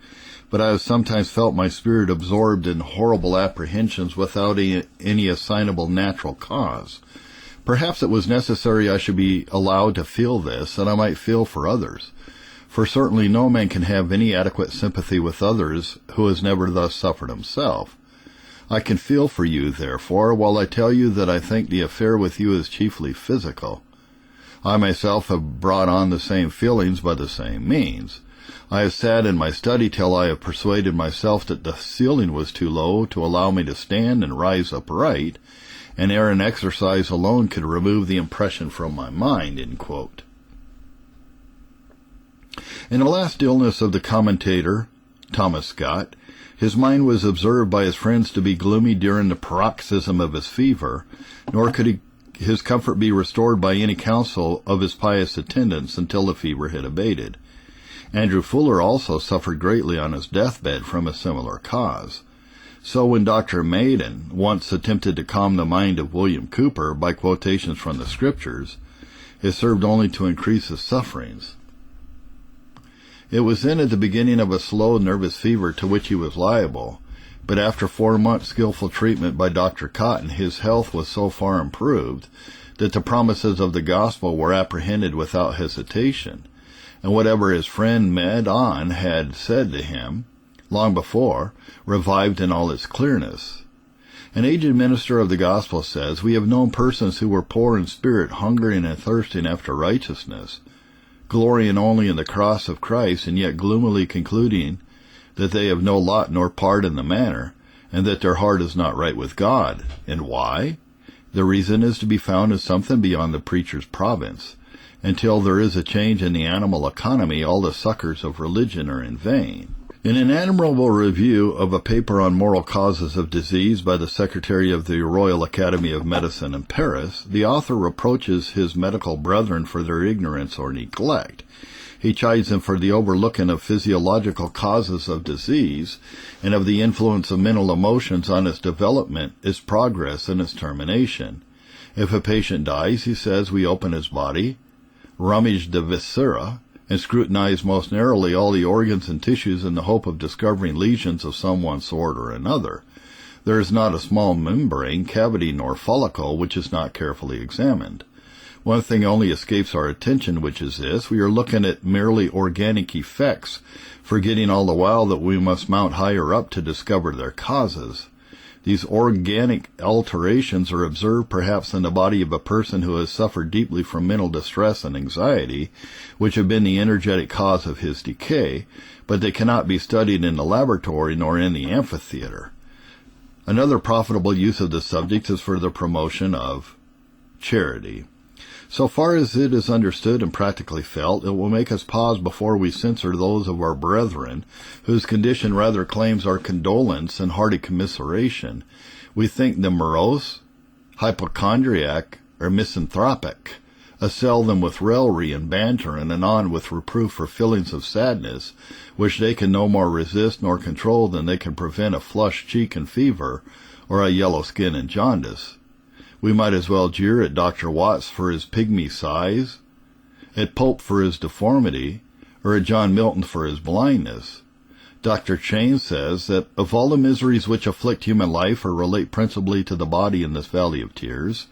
A: But I have sometimes felt my spirit absorbed in horrible apprehensions without any assignable natural cause. Perhaps it was necessary I should be allowed to feel this, and I might feel for others. For certainly no man can have any adequate sympathy with others who has never thus suffered himself. I can feel for you, therefore, while I tell you that I think the affair with you is chiefly physical. I myself have brought on the same feelings by the same means. I have sat in my study till I have persuaded myself that the ceiling was too low to allow me to stand and rise upright, and air and exercise alone could remove the impression from my mind." End quote. In the last illness of the commentator, Thomas Scott, his mind was observed by his friends to be gloomy during the paroxysm of his fever, nor could his comfort be restored by any counsel of his pious attendants until the fever had abated. Andrew Fuller also suffered greatly on his deathbed from a similar cause. So when Dr. Maiden once attempted to calm the mind of William Cowper by quotations from the Scriptures, it served only to increase his sufferings. It was then at the beginning of a slow nervous fever to which he was liable, but after 4 months' skillful treatment by Dr. Cotton, his health was so far improved that the promises of the gospel were apprehended without hesitation, and whatever his friend Medon had said to him long before revived in all its clearness. An aged minister of the gospel says, "We have known persons who were poor in spirit, hungering and thirsting after righteousness, glorying only in the cross of Christ, and yet gloomily concluding that they have no lot nor part in the matter, and that their heart is not right with God. And why? The reason is to be found in something beyond the preacher's province. Until there is a change in the animal economy, all the succors of religion are in vain." In an admirable review of a paper on moral causes of disease by the Secretary of the Royal Academy of Medicine in Paris, the author reproaches his medical brethren for their ignorance or neglect. He chides them for the overlooking of physiological causes of disease and of the influence of mental emotions on its development, its progress, and its termination. If a patient dies, he says, we open his body, rummage the viscera, and scrutinize most narrowly all the organs and tissues in the hope of discovering lesions of some one sort or another. There is not a small membrane, cavity, nor follicle which is not carefully examined. One thing only escapes our attention, which is this: we are looking at merely organic effects, forgetting all the while that we must mount higher up to discover their causes. These organic alterations are observed perhaps in the body of a person who has suffered deeply from mental distress and anxiety, which have been the energetic cause of his decay, but they cannot be studied in the laboratory nor in the amphitheater. Another profitable use of the subject is for the promotion of charity. So far as it is understood and practically felt, it will make us pause before we censor those of our brethren whose condition rather claims our condolence and hearty commiseration. We think them morose, hypochondriac, or misanthropic, assail them with raillery and banter, and anon with reproof for feelings of sadness, which they can no more resist nor control than they can prevent a flushed cheek and fever, or a yellow skin and jaundice. We might as well jeer at Dr. Watts for his pygmy size, at Pope for his deformity, or at John Milton for his blindness. Dr. Cheyne says that of all the miseries which afflict human life or relate principally to the body in this valley of tears,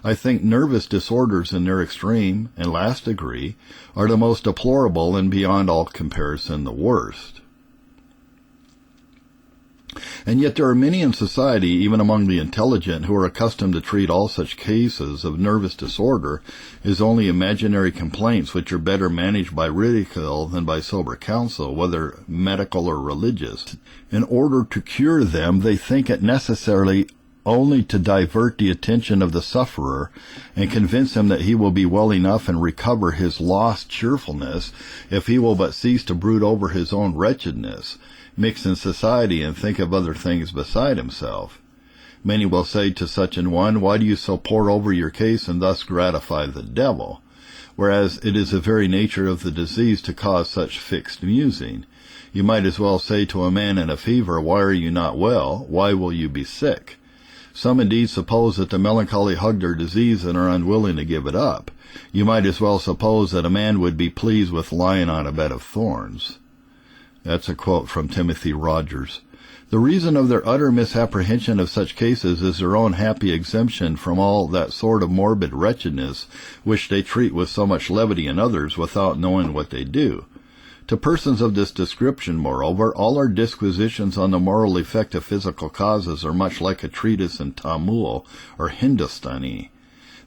A: I think nervous disorders in their extreme and last degree are the most deplorable and beyond all comparison the worst. And yet there are many in society, even among the intelligent, who are accustomed to treat all such cases of nervous disorder as only imaginary complaints which are better managed by ridicule than by sober counsel, whether medical or religious. In order to cure them, they think it necessary only to divert the attention of the sufferer and convince him that he will be well enough and recover his lost cheerfulness if he will but cease to brood over his own wretchedness, mix in society, and think of other things beside himself. Many will say to such an one, "Why do you so pore over your case and thus gratify the devil?" Whereas it is the very nature of the disease to cause such fixed musing. You might as well say to a man in a fever, "Why are you not well? Why will you be sick?" Some indeed suppose that the melancholy hug their disease and are unwilling to give it up. You might as well suppose that a man would be pleased with lying on a bed of thorns. That's a quote from Timothy Rogers. The reason of their utter misapprehension of such cases is their own happy exemption from all that sort of morbid wretchedness which they treat with so much levity in others without knowing what they do. To persons of this description, moreover, all our disquisitions on the moral effect of physical causes are much like a treatise in Tamil or Hindustani.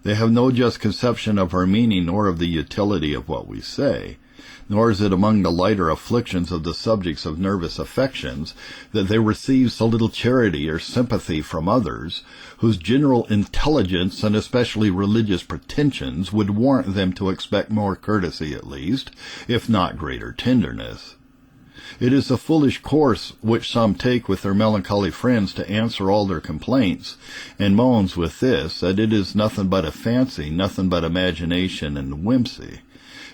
A: They have no just conception of our meaning nor of the utility of what we say. Nor is it among the lighter afflictions of the subjects of nervous affections that they receive so little charity or sympathy from others, whose general intelligence and especially religious pretensions would warrant them to expect more courtesy at least, if not greater tenderness. It is a foolish course which some take with their melancholy friends to answer all their complaints and moans with this, that it is nothing but a fancy, nothing but imagination and whimsy.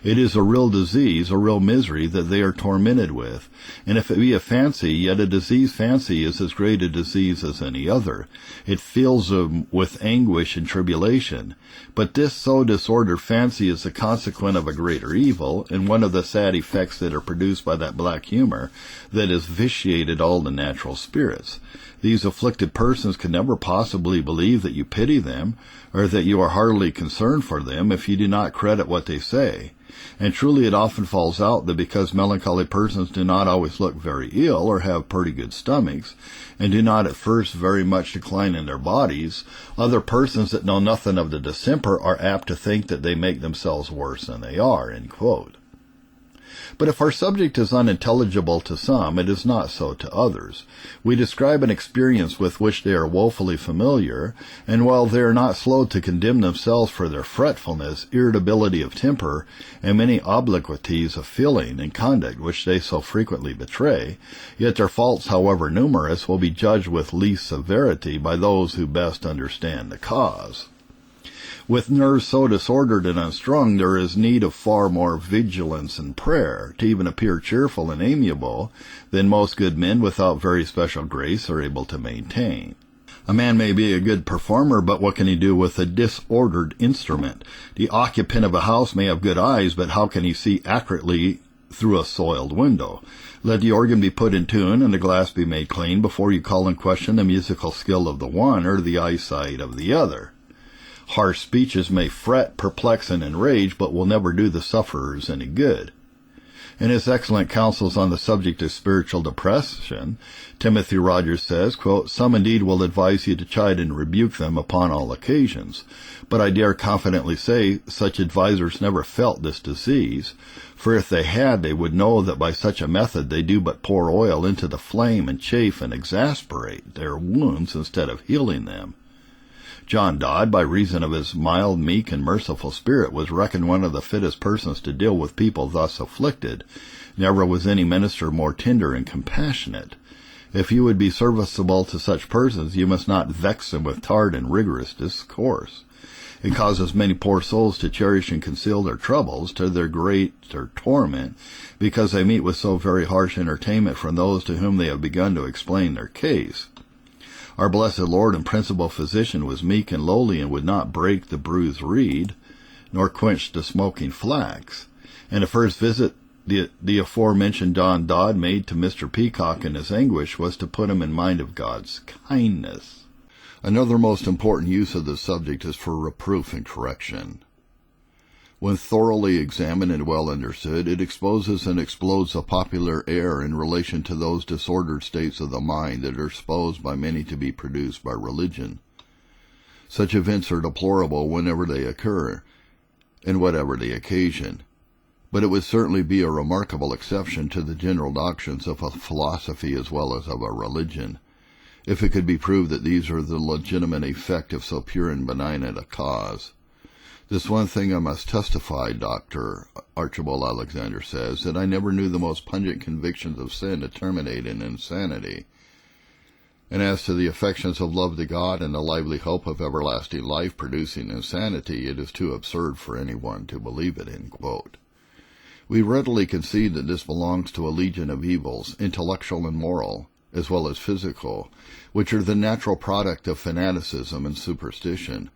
A: It is a real disease, a real misery that they are tormented with, and if it be a fancy, yet a disease fancy is as great a disease as any other. It fills them with anguish and tribulation. But this so disordered fancy is the consequent of a greater evil, and one of the sad effects that are produced by that black humor that has vitiated all the natural spirits.
B: These afflicted persons can never possibly believe that you pity them, or that you are heartily concerned for them if you do not credit what they say. And truly it often falls out that because melancholy persons do not always look very ill or have pretty good stomachs, and do not at first very much decline in their bodies, other persons that know nothing of the distemper are apt to think that they make themselves worse than they are." End quote. But if our subject is unintelligible to some, it is not so to others. We describe an experience with which they are woefully familiar, and while they are not slow to condemn themselves for their fretfulness, irritability of temper, and many obliquities of feeling and conduct which they so frequently betray, yet their faults, however numerous, will be judged with least severity by those who best understand the cause. With nerves so disordered and unstrung, there is need of far more vigilance and prayer to even appear cheerful and amiable than most good men without very special grace are able to maintain. A man may be a good performer, but what can he do with a disordered instrument? The occupant of a house may have good eyes, but how can he see accurately through a soiled window? Let the organ be put in tune and the glass be made clean before you call in question the musical skill of the one or the eyesight of the other. Harsh speeches may fret, perplex, and enrage, but will never do the sufferers any good. In his excellent counsels on the subject of spiritual depression, Timothy Rogers says, quote, "Some indeed will advise you to chide and rebuke them upon all occasions, but I dare confidently say such advisers never felt this disease, for if they had, they would know that by such a method they do but pour oil into the flame and chafe and exasperate their wounds instead of healing them." John Dodd, by reason of his mild, meek, and merciful spirit, was reckoned one of the fittest persons to deal with people thus afflicted. Never was any minister more tender and compassionate. If you would be serviceable to such persons, you must not vex them with tart and rigorous discourse. It causes many poor souls to cherish and conceal their troubles, to their greater torment, because they meet with so very harsh entertainment from those to whom they have begun to explain their case. Our blessed Lord and principal physician was meek and lowly, and would not break the bruised reed, nor quench the smoking flax. And the first visit the aforementioned John Dodd made to Mr. Peacock in his anguish was to put him in mind of God's kindness. Another most important use of this subject is for reproof and correction. When thoroughly examined and well understood, it exposes and explodes a popular error in relation to those disordered states of the mind that are supposed by many to be produced by religion. Such events are deplorable whenever they occur, and whatever the occasion. But it would certainly be a remarkable exception to the general doctrines of a philosophy as well as of a religion, if it could be proved that these are the legitimate effect of so pure and benign a cause. This one thing I must testify, Dr. Archibald Alexander says, that I never knew the most pungent convictions of sin to terminate in insanity. And as to the affections of love to God and the lively hope of everlasting life producing insanity, it is too absurd for anyone to believe it." End quote. We readily concede that this belongs to a legion of evils, intellectual and moral, as well as physical, which are the natural product of fanaticism and superstition.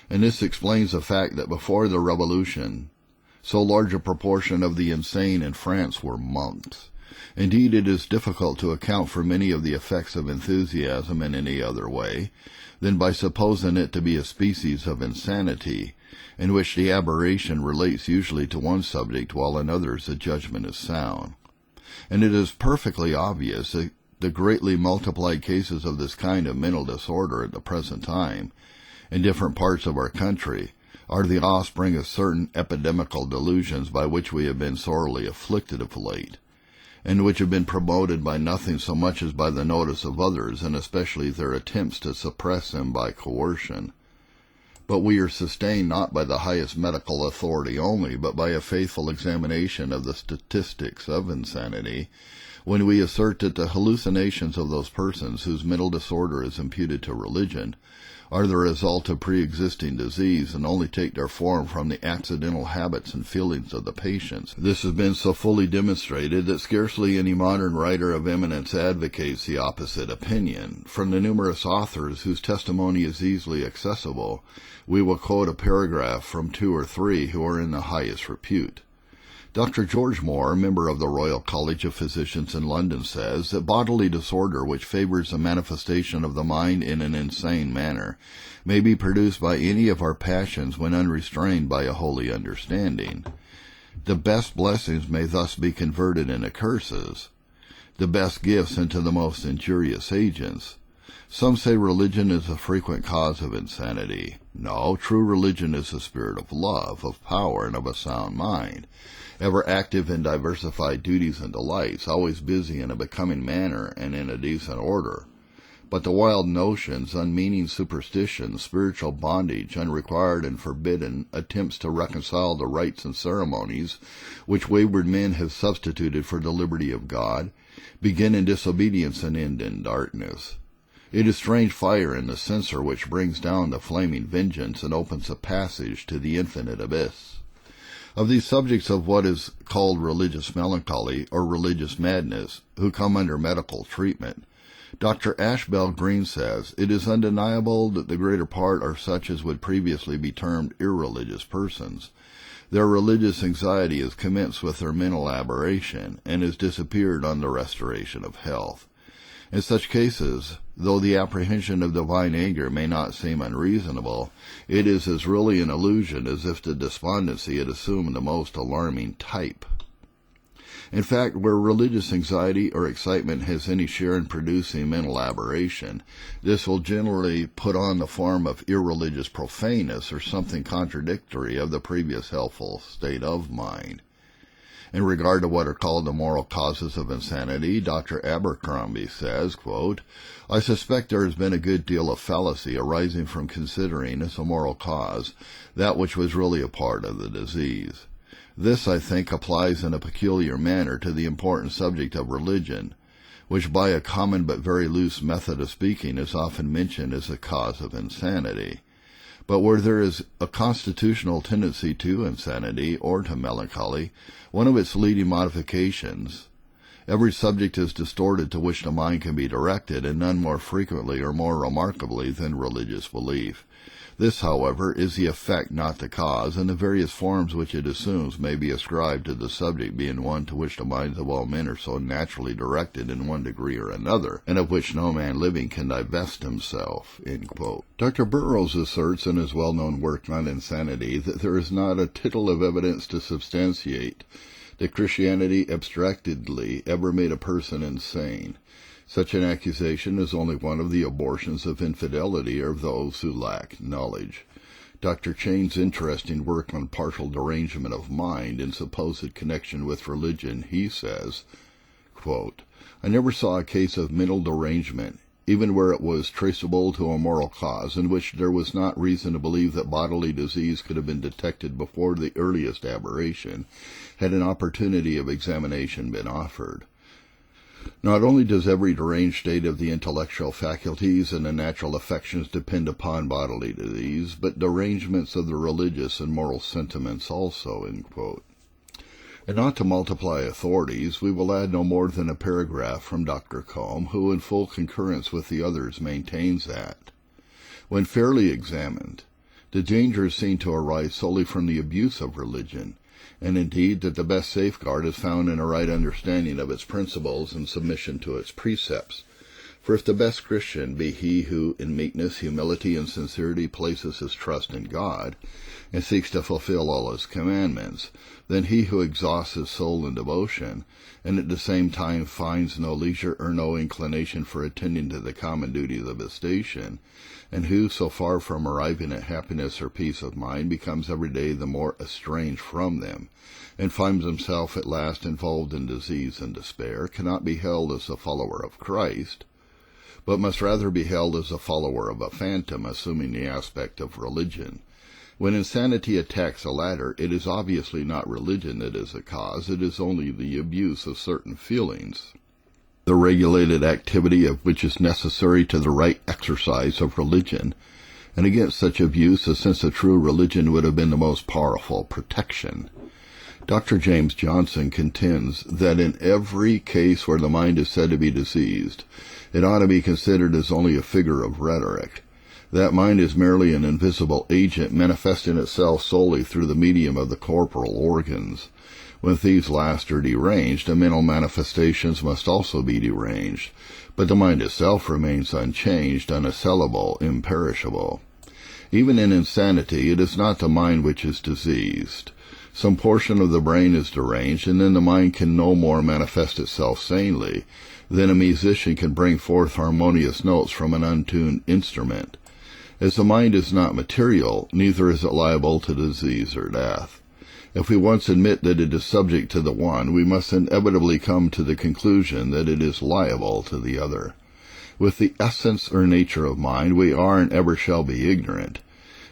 B: And this explains the fact that before the Revolution, so large a proportion of the insane in France were monks. Indeed, it is difficult to account for many of the effects of enthusiasm in any other way than by supposing it to be a species of insanity, in which the aberration relates usually to one subject, while in others the judgment is sound. And it is perfectly obvious that the greatly multiplied cases of this kind of mental disorder at the present time in different parts of our country are the offspring of certain epidemical delusions by which we have been sorely afflicted of late, and which have been promoted by nothing so much as by the notice of others, and especially their attempts to suppress them by coercion. But we are sustained not by the highest medical authority only, but by a faithful examination of the statistics of insanity, when we assert that the hallucinations of those persons whose mental disorder is imputed to religion are the result of pre-existing disease, and only take their form from the accidental habits and feelings of the patients. This has been so fully demonstrated that scarcely any modern writer of eminence advocates the opposite opinion. From the numerous authors whose testimony is easily accessible, we will quote a paragraph from 2 or 3 who are in the highest repute. Dr. George Moore, a member of the Royal College of Physicians in London, says that bodily disorder which favors the manifestation of the mind in an insane manner may be produced by any of our passions when unrestrained by a holy understanding. The best blessings may thus be converted into curses, the best gifts into the most injurious agents. Some say religion is a frequent cause of insanity. No, true religion is the spirit of love, of power, and of a sound mind, ever active in diversified duties and delights, always busy in a becoming manner and in a decent order. But the wild notions, unmeaning superstitions, spiritual bondage, unrequired and forbidden, attempts to reconcile the rites and ceremonies which wayward men have substituted for the liberty of God, begin in disobedience and end in darkness. It is strange fire in the censer which brings down the flaming vengeance and opens a passage to the infinite abyss. Of these subjects of what is called religious melancholy or religious madness, who come under medical treatment, Dr. Ashbel Green says, it is undeniable that the greater part are such as would previously be termed irreligious persons. Their religious anxiety has commenced with their mental aberration, and has disappeared on the restoration of health. In such cases, though the apprehension of divine anger may not seem unreasonable, it is as really an illusion as if the despondency had assumed the most alarming type. In fact, where religious anxiety or excitement has any share in producing mental aberration, this will generally put on the form of irreligious profaneness or something contradictory of the previous healthful state of mind. In regard to what are called the moral causes of insanity, Dr. Abercrombie says, quote, I suspect there has been a good deal of fallacy arising from considering as a moral cause that which was really a part of the disease. This, I think, applies in a peculiar manner to the important subject of religion, which by a common but very loose method of speaking is often mentioned as a cause of insanity. But where there is a constitutional tendency to insanity or to melancholy, one of its leading modifications, every subject is distorted to which the mind can be directed, and none more frequently or more remarkably than religious belief. This, however, is the effect, not the cause, and the various forms which it assumes may be ascribed to the subject being one to which the minds of all men are so naturally directed in one degree or another, and of which no man living can divest himself. End quote. Dr. Burroughs asserts in his well-known work on insanity that there is not a tittle of evidence to substantiate that Christianity abstractedly ever made a person insane. Such an accusation is only one of the abortions of infidelity or of those who lack knowledge. Dr. Cheyne's interesting work on partial derangement of mind in supposed connection with religion, he says, quote, I never saw a case of mental derangement, even where it was traceable to a moral cause, in which there was not reason to believe that bodily disease could have been detected before the earliest aberration, had an opportunity of examination been offered. Not only does every deranged state of the intellectual faculties and the natural affections depend upon bodily disease, but derangements of the religious and moral sentiments also, end quote. And not to multiply authorities, we will add no more than a paragraph from Dr. Combe, who in full concurrence with the others maintains that, when fairly examined, the danger is seen to arise solely from the abuse of religion, and indeed that the best safeguard is found in a right understanding of its principles and submission to its precepts. For if the best Christian be he who, in meekness, humility, and sincerity, places his trust in God, and seeks to fulfill all his commandments, then he who exhausts his soul in devotion, and at the same time finds no leisure or no inclination for attending to the common duties of his station, and who, so far from arriving at happiness or peace of mind, becomes every day the more estranged from them, and finds himself at last involved in disease and despair, cannot be held as a follower of Christ, but must rather be held as a follower of a phantom, assuming the aspect of religion. When insanity attacks the latter, it is obviously not religion that is the cause, it is only the abuse of certain feelings, the regulated activity of which is necessary to the right exercise of religion, and against such abuse a sense of true religion would have been the most powerful protection. Dr. James Johnson contends that in every case where the mind is said to be diseased, it ought to be considered as only a figure of rhetoric. That mind is merely an invisible agent manifesting itself solely through the medium of the corporal organs. When these last are deranged, the mental manifestations must also be deranged, but the mind itself remains unchanged, unassailable, imperishable. Even in insanity, it is not the mind which is diseased. Some portion of the brain is deranged, and then the mind can no more manifest itself sanely than a musician can bring forth harmonious notes from an untuned instrument. As the mind is not material, neither is it liable to disease or death. If we once admit that it is subject to the one, we must inevitably come to the conclusion that it is liable to the other. With the essence or nature of mind, we are and ever shall be ignorant.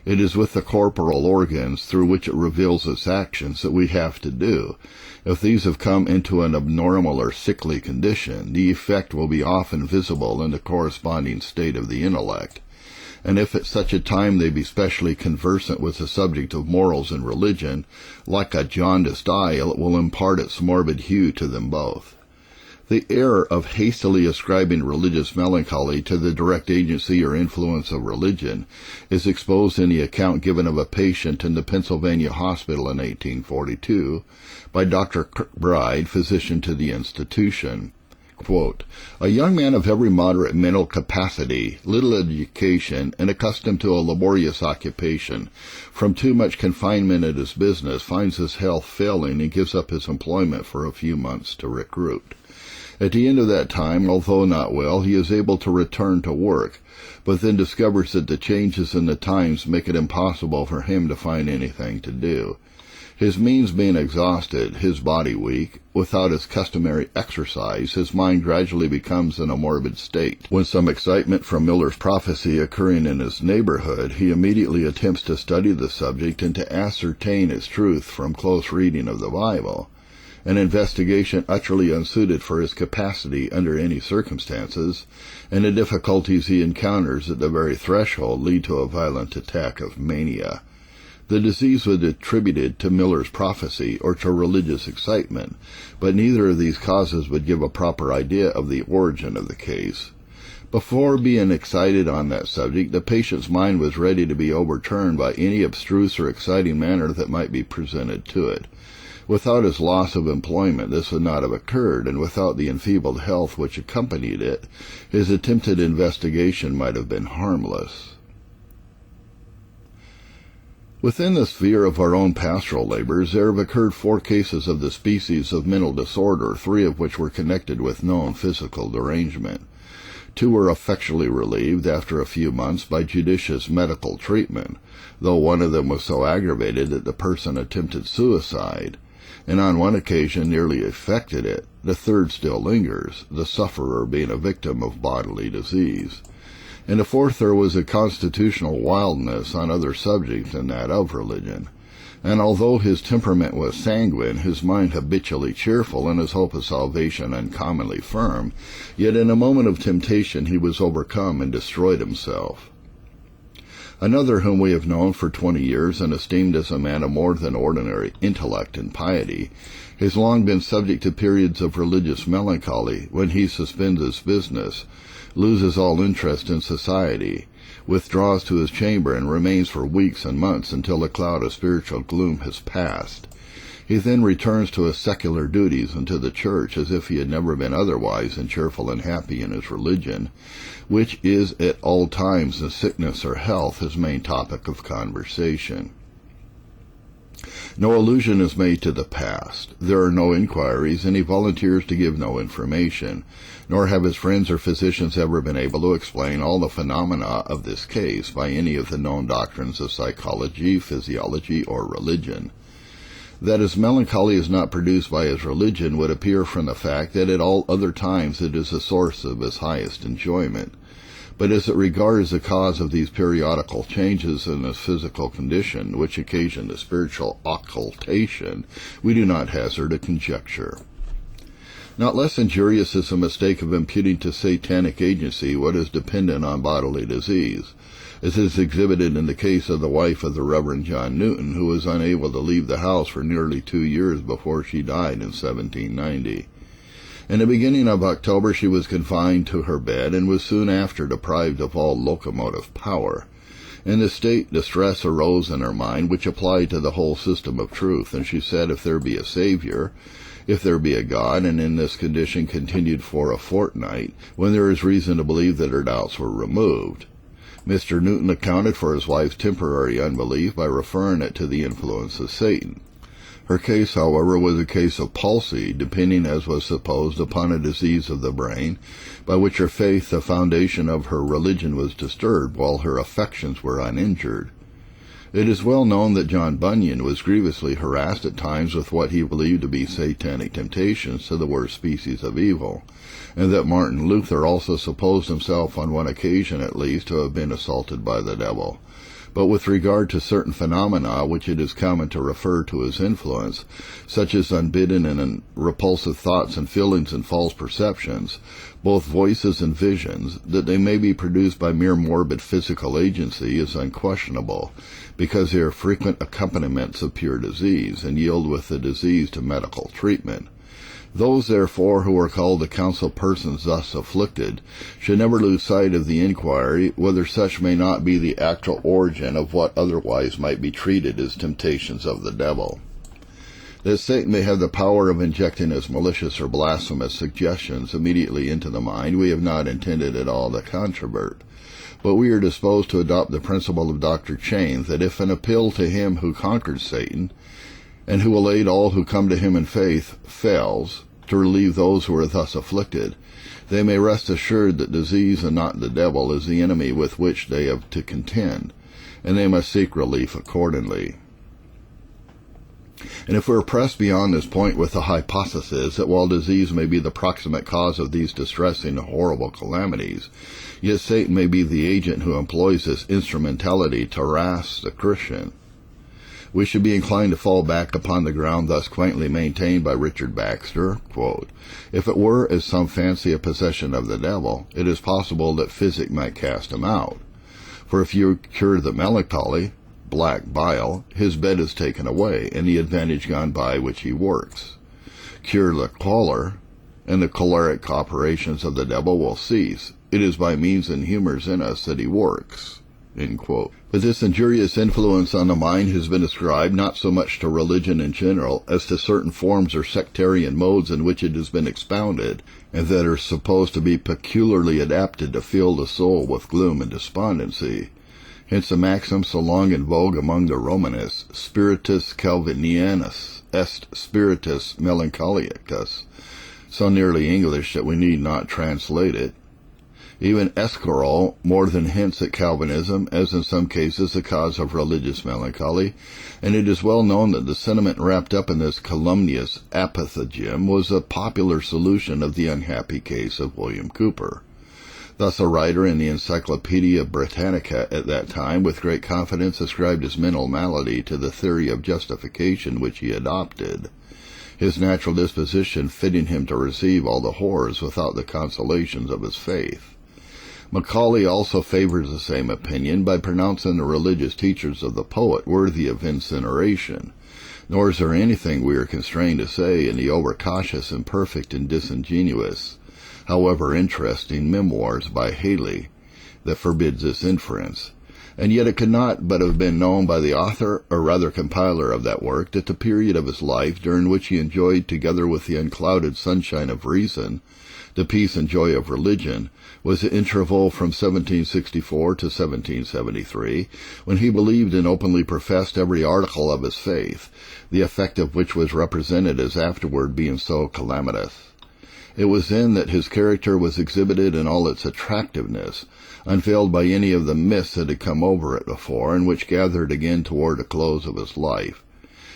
B: It is with the corporal organs through which it reveals its actions that we have to do. If these have come into an abnormal or sickly condition, the effect will be often visible in the corresponding state of the intellect. And if at such a time they be specially conversant with the subject of morals and religion, like a jaundiced eye, it will impart its morbid hue to them both. The error of hastily ascribing religious melancholy to the direct agency or influence of religion is exposed in the account given of a patient in the Pennsylvania hospital in 1842 by Dr. Kirkbride, physician to the institution. Quote, "A young man of every moderate mental capacity, little education, and accustomed to a laborious occupation, from too much confinement at his business, finds his health failing and gives up his employment for a few months to recruit. At the end of that time, although not well, he is able to return to work, but then discovers that the changes in the times make it impossible for him to find anything to do. His means being exhausted, his body weak, without his customary exercise, his mind gradually becomes in a morbid state. When some excitement from Miller's prophecy occurring in his neighborhood, he immediately attempts to study the subject and to ascertain its truth from close reading of the Bible. An investigation utterly unsuited for his capacity under any circumstances, and the difficulties he encounters at the very threshold lead to a violent attack of mania. The disease was attributed to Miller's prophecy or to religious excitement, but neither of these causes would give a proper idea of the origin of the case. Before being excited on that subject, the patient's mind was ready to be overturned by any abstruse or exciting manner that might be presented to it. Without his loss of employment, this would not have occurred, and without the enfeebled health which accompanied it, his attempted investigation might have been harmless. Within the sphere of our own pastoral labors, there have occurred 4 cases of the species of mental disorder, 3 of which were connected with known physical derangement. 2 were effectually relieved after a few months by judicious medical treatment, though one of them was so aggravated that the person attempted suicide, and on one occasion nearly effected it. The 3rd still lingers, the sufferer being a victim of bodily disease. In the 4th there was a constitutional wildness on other subjects than that of religion, and although his temperament was sanguine, his mind habitually cheerful, and his hope of salvation uncommonly firm, yet in a moment of temptation he was overcome and destroyed himself. Another whom we have known for 20 years and esteemed as a man of more than ordinary intellect and piety, has long been subject to periods of religious melancholy when he suspends his business, loses all interest in society, withdraws to his chamber and remains for weeks and months until the cloud of spiritual gloom has passed. He then returns to his secular duties and to the church as if he had never been otherwise than cheerful and happy in his religion, which is at all times in sickness or health his main topic of conversation. No allusion is made to the past. There are no inquiries, and he volunteers to give no information, nor have his friends or physicians ever been able to explain all the phenomena of this case by any of the known doctrines of psychology, physiology, or religion. That his melancholy is not produced by his religion would appear from the fact that at all other times it is the source of his highest enjoyment. But as it regards the cause of these periodical changes in his physical condition, which occasion the spiritual occultation, we do not hazard a conjecture. Not less injurious is the mistake of imputing to satanic agency what is dependent on bodily disease, as is exhibited in the case of the wife of the Reverend John Newton, who was unable to leave the house for nearly 2 years before she died in 1790. In the beginning of October she was confined to her bed and was soon after deprived of all locomotive power. In this state, distress arose in her mind, which applied to the whole system of truth, and she said, if there be a Savior, if there be a God, and in this condition continued for a fortnight, when there is reason to believe that her doubts were removed. Mr. Newton accounted for his wife's temporary unbelief by referring it to the influence of Satan. Her case, however, was a case of palsy, depending, as was supposed, upon a disease of the brain, by which her faith, the foundation of her religion, was disturbed, while her affections were uninjured. It is well known that John Bunyan was grievously harassed at times with what he believed to be satanic temptations to the worst species of evil, and that Martin Luther also supposed himself on one occasion at least to have been assaulted by the devil. But with regard to certain phenomena which it is common to refer to as influence, such as unbidden and repulsive thoughts and feelings and false perceptions, both voices and visions, that they may be produced by mere morbid physical agency is unquestionable, because they are frequent accompaniments of pure disease, and yield with the disease to medical treatment. Those, therefore, who are called to counsel persons thus afflicted should never lose sight of the inquiry whether such may not be the actual origin of what otherwise might be treated as temptations of the devil. That Satan may have the power of injecting his malicious or blasphemous suggestions immediately into the mind, we have not intended at all to controvert. But we are disposed to adopt the principle of Dr. Cheyne that if an appeal to him who conquered Satan, and who will aid all who come to him in faith, fails to relieve those who are thus afflicted, they may rest assured that disease and not the devil is the enemy with which they have to contend, and they must seek relief accordingly. And if we are pressed beyond this point with the hypothesis that while disease may be the proximate cause of these distressing and horrible calamities, yet Satan may be the agent who employs this instrumentality to harass the Christian, we should be inclined to fall back upon the ground thus quaintly maintained by Richard Baxter, quote, if it were, as some fancy, a possession of the devil, it is possible that physic might cast him out. For if you cure the melancholy, black bile, his bed is taken away, and the advantage gone by which he works. Cure the choler, and the choleric operations of the devil will cease. It is by means and humors in us that he works. End quote. But this injurious influence on the mind has been ascribed not so much to religion in general as to certain forms or sectarian modes in which it has been expounded, and that are supposed to be peculiarly adapted to fill the soul with gloom and despondency. Hence the maxim so long in vogue among the Romanists, Spiritus Calvinianus est spiritus melancholicus, so nearly English that we need not translate it. Even Esquirol more than hints at Calvinism as in some cases the cause of religious melancholy, and it is well known that the sentiment wrapped up in this calumnious apathegm was a popular solution of the unhappy case of William Cowper. Thus a writer in the Encyclopedia Britannica at that time with great confidence ascribed his mental malady to the theory of justification which he adopted, his natural disposition fitting him to receive all the horrors without the consolations of his faith. Macaulay also favors the same opinion by pronouncing the religious teachers of the poet worthy of incineration, nor is there anything we are constrained to say in the overcautious, imperfect, and disingenuous, however interesting, memoirs by Haley that forbids this inference. And yet it could not but have been known by the author, or rather compiler of that work, that the period of his life during which he enjoyed, together with the unclouded sunshine of reason, the peace and joy of religion, was the interval from 1764 to 1773, when he believed and openly professed every article of his faith, the effect of which was represented as afterward being so calamitous. It was then that his character was exhibited in all its attractiveness, unveiled by any of the mists that had come over it before, and which gathered again toward the close of his life.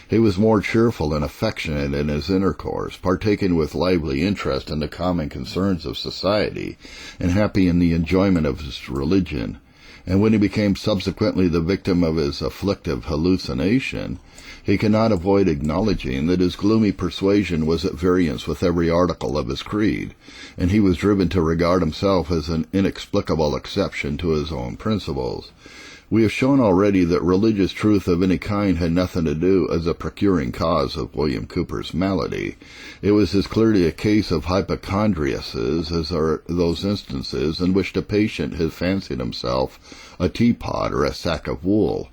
B: He was more cheerful and affectionate in his intercourse, partaking with lively interest in the common concerns of society, and happy in the enjoyment of his religion. And when he became subsequently the victim of his afflictive hallucination, he cannot avoid acknowledging that his gloomy persuasion was at variance with every article of his creed, and he was driven to regard himself as an inexplicable exception to his own principles. We have shown already that religious truth of any kind had nothing to do as a procuring cause of William Cooper's malady. It was as clearly a case of hypochondriasis as are those instances in which the patient has fancied himself a teapot or a sack of wool,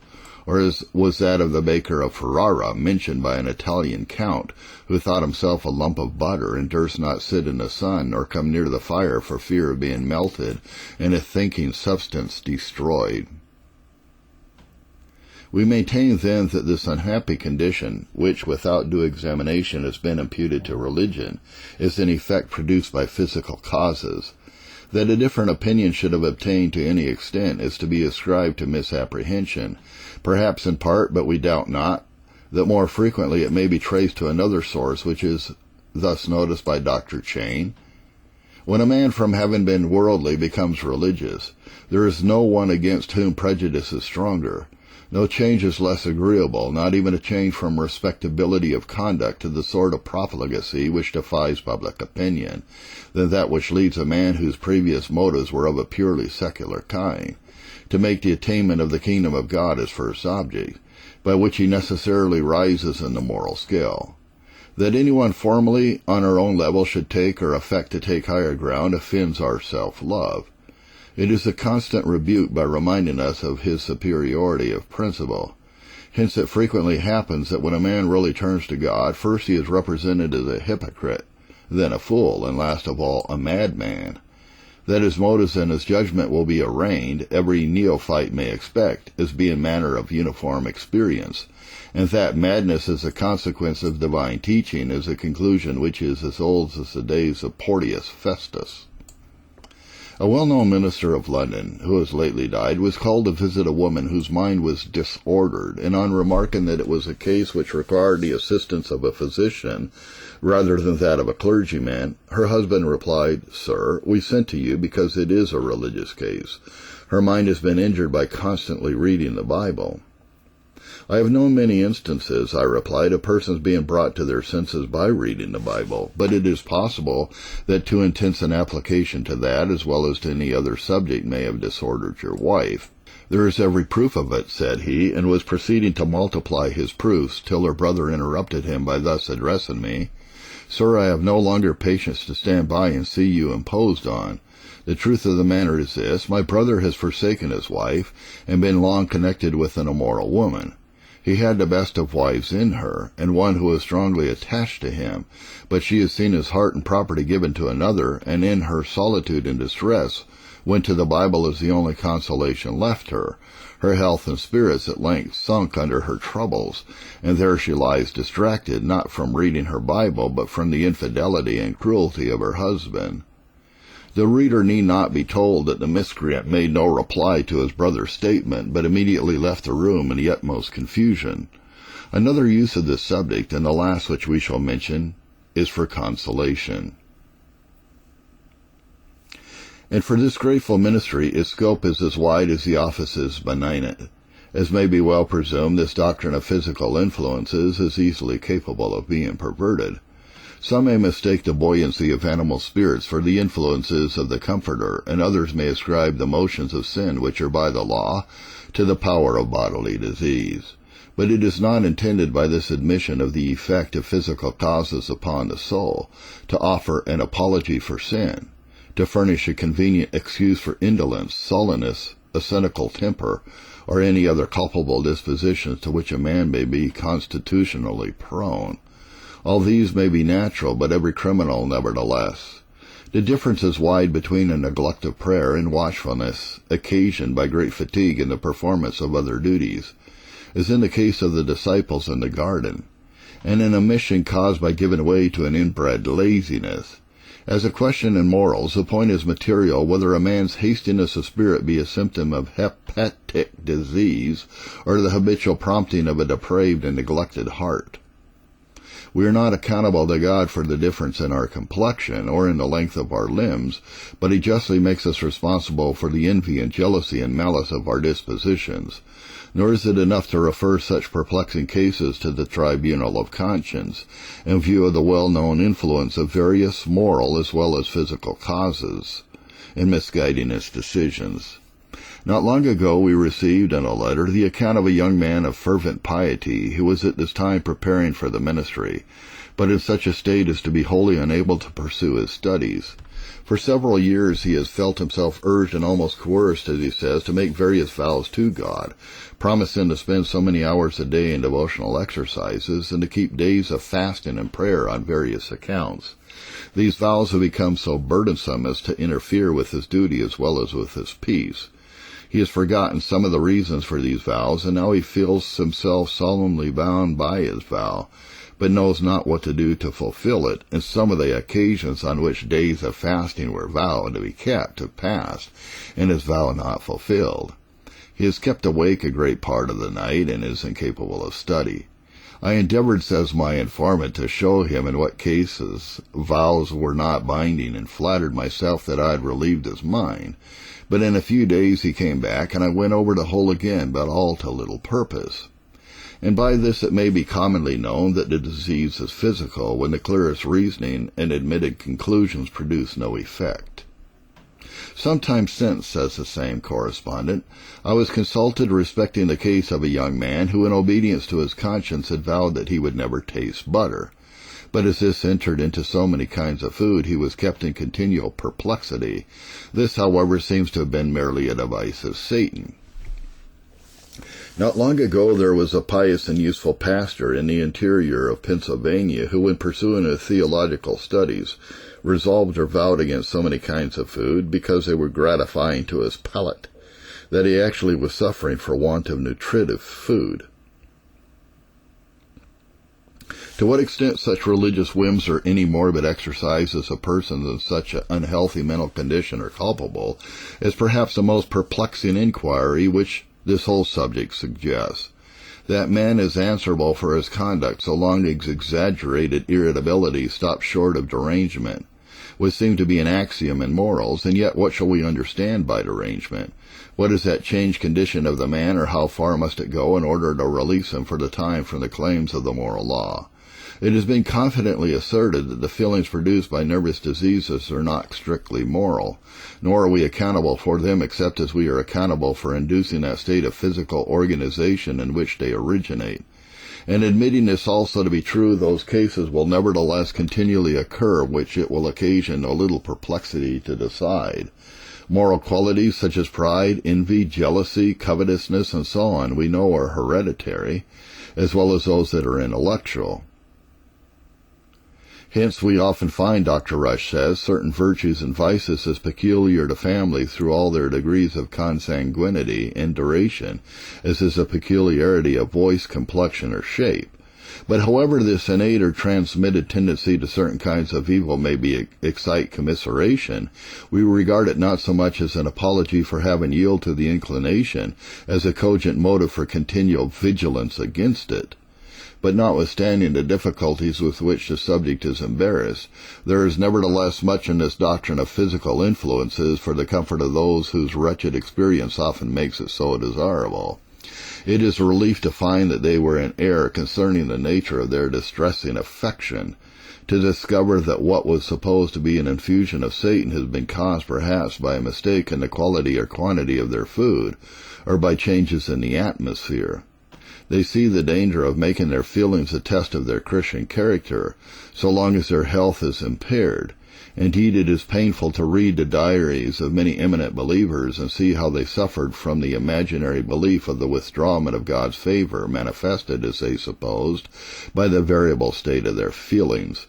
B: or as was that of the baker of Ferrara, mentioned by an Italian count, who thought himself a lump of butter and durst not sit in the sun nor come near the fire for fear of being melted and a thinking substance destroyed. We maintain, then, that this unhappy condition, which without due examination has been imputed to religion, is in effect produced by physical causes. That a different opinion should have obtained to any extent is to be ascribed to misapprehension, perhaps in part, but we doubt not, that more frequently it may be traced to another source, which is thus noticed by Dr. Cheyne. When a man from having been worldly becomes religious, there is no one against whom prejudice is stronger. No change is less agreeable, not even a change from respectability of conduct to the sort of profligacy which defies public opinion, than that which leads a man whose previous motives were of a purely secular kind, to make the attainment of the kingdom of God his first object, by which he necessarily rises in the moral scale. That anyone formally on our own level should take or affect to take higher ground offends our self-love. It is a constant rebuke by reminding us of his superiority of principle. Hence it frequently happens that when a man really turns to God, first he is represented as a hypocrite, then a fool, and last of all a madman. That his motives and his judgment will be arraigned, every neophyte may expect, as being manner of uniform experience, and that madness is a consequence of divine teaching is a conclusion which is as old as the days of Portius Festus. A well-known minister of London, who has lately died, was called to visit a woman whose mind was disordered, and on remarking that it was a case which required the assistance of a physician rather than that of a clergyman, her husband replied, "Sir, we sent to you because it is a religious case. Her mind has been injured by constantly reading the Bible." "I have known many instances," I replied, "of persons being brought to their senses by reading the Bible, but it is possible that too intense an application to that, as well as to any other subject, may have disordered your wife." "There is every proof of it," said he, and was proceeding to multiply his proofs, till her brother interrupted him by thus addressing me: "Sir, I have no longer patience to stand by and see you imposed on. The truth of the matter is this: my brother has forsaken his wife, and been long connected with an immoral woman. He had the best of wives in her, and one who was strongly attached to him, but she has seen his heart and property given to another, and in her solitude and distress went to the Bible as the only consolation left her. Her health and spirits at length sunk under her troubles, and there she lies distracted, not from reading her Bible, but from the infidelity and cruelty of her husband." The reader need not be told that the miscreant made no reply to his brother's statement, but immediately left the room in the utmost confusion. Another use of this subject, and the last which we shall mention, is for consolation. And for this grateful ministry its scope is as wide as the office is benignant. As may be well presumed, this doctrine of physical influences is easily capable of being perverted. Some may mistake the buoyancy of animal spirits for the influences of the Comforter, and others may ascribe the motions of sin, which are by the law, to the power of bodily disease. But it is not intended by this admission of the effect of physical causes upon the soul to offer an apology for sin, to furnish a convenient excuse for indolence, sullenness, a cynical temper, or any other culpable dispositions to which a man may be constitutionally prone. All these may be natural, but every criminal nevertheless. The difference is wide between a neglect of prayer and watchfulness, occasioned by great fatigue in the performance of other duties, as in the case of the disciples in the garden, and an omission caused by giving way to an inbred laziness. As a question in morals, the point is material whether a man's hastiness of spirit be a symptom of hepatic disease, or the habitual prompting of a depraved and neglected heart. We are not accountable to God for the difference in our complexion or in the length of our limbs, but he justly makes us responsible for the envy and jealousy and malice of our dispositions. Nor is it enough to refer such perplexing cases to the tribunal of conscience, in view of the well-known influence of various moral as well as physical causes in misguiding its decisions.
A: Not long ago we received in a letter the account of a young man of fervent piety who was at this time preparing for the ministry, but in such a state as to be wholly unable to pursue his studies. For several years he has felt himself urged and almost coerced, as he says, to make various vows to God, promising to spend so many hours a day in devotional exercises and to keep days of fasting and prayer on various accounts. These vows have become so burdensome as to interfere with his duty as well as with his peace. He has forgotten some of the reasons for these vows, and now he feels himself solemnly bound by his vow, but knows not what to do to fulfill it, and some of the occasions on which days of fasting were vowed to be kept have passed, and his vow not fulfilled. He is kept awake a great part of the night, and is incapable of study. I endeavored, says my informant, to show him in what cases vows were not binding, and flattered myself that I had relieved his mind. But in a few days he came back, and I went over the whole again, but all to little purpose. And by this it may be commonly known that the disease is physical, when the clearest reasoning and admitted conclusions produce no effect. Some time since, says the same correspondent, I was consulted respecting the case of a young man who, in obedience to his conscience, had vowed that he would never taste butter. But as this entered into so many kinds of food, he was kept in continual perplexity. This, however, seems to have been merely a device of Satan. Not long ago there was a pious and useful pastor in the interior of Pennsylvania who, in pursuing his theological studies, resolved or vowed against so many kinds of food because they were gratifying to his palate, that he actually was suffering for want of nutritive food. To what extent such religious whims or any morbid exercises of persons in such an unhealthy mental condition are culpable is perhaps the most perplexing inquiry which this whole subject suggests. That man is answerable for his conduct so long as exaggerated irritability stops short of derangement, would seem to be an axiom in morals, and yet what shall we understand by derangement? What is that changed condition of the man, or how far must it go in order to release him for the time from the claims of the moral law? It has been confidently asserted that the feelings produced by nervous diseases are not strictly moral, nor are we accountable for them except as we are accountable for inducing that state of physical organization in which they originate. And admitting this also to be true, those cases will nevertheless continually occur which it will occasion a little perplexity to decide. Moral qualities such as pride, envy, jealousy, covetousness, and so on we know are hereditary, as well as those that are intellectual. Hence we often find, Dr. Rush says, certain virtues and vices as peculiar to families through all their degrees of consanguinity and duration, as is a peculiarity of voice, complexion, or shape. But however this innate or transmitted tendency to certain kinds of evil may excite commiseration, we regard it not so much as an apology for having yielded to the inclination, as a cogent motive for continual vigilance against it. But notwithstanding the difficulties with which the subject is embarrassed, there is nevertheless much in this doctrine of physical influences for the comfort of those whose wretched experience often makes it so desirable. It is a relief to find that they were in error concerning the nature of their distressing affection, to discover that what was supposed to be an infusion of Satan has been caused perhaps by a mistake in the quality or quantity of their food, or by changes in the atmosphere. They see the danger of making their feelings a test of their Christian character, so long as their health is impaired. Indeed, it is painful to read the diaries of many eminent believers and see how they suffered from the imaginary belief of the withdrawment of God's favor, manifested, as they supposed, by the variable state of their feelings.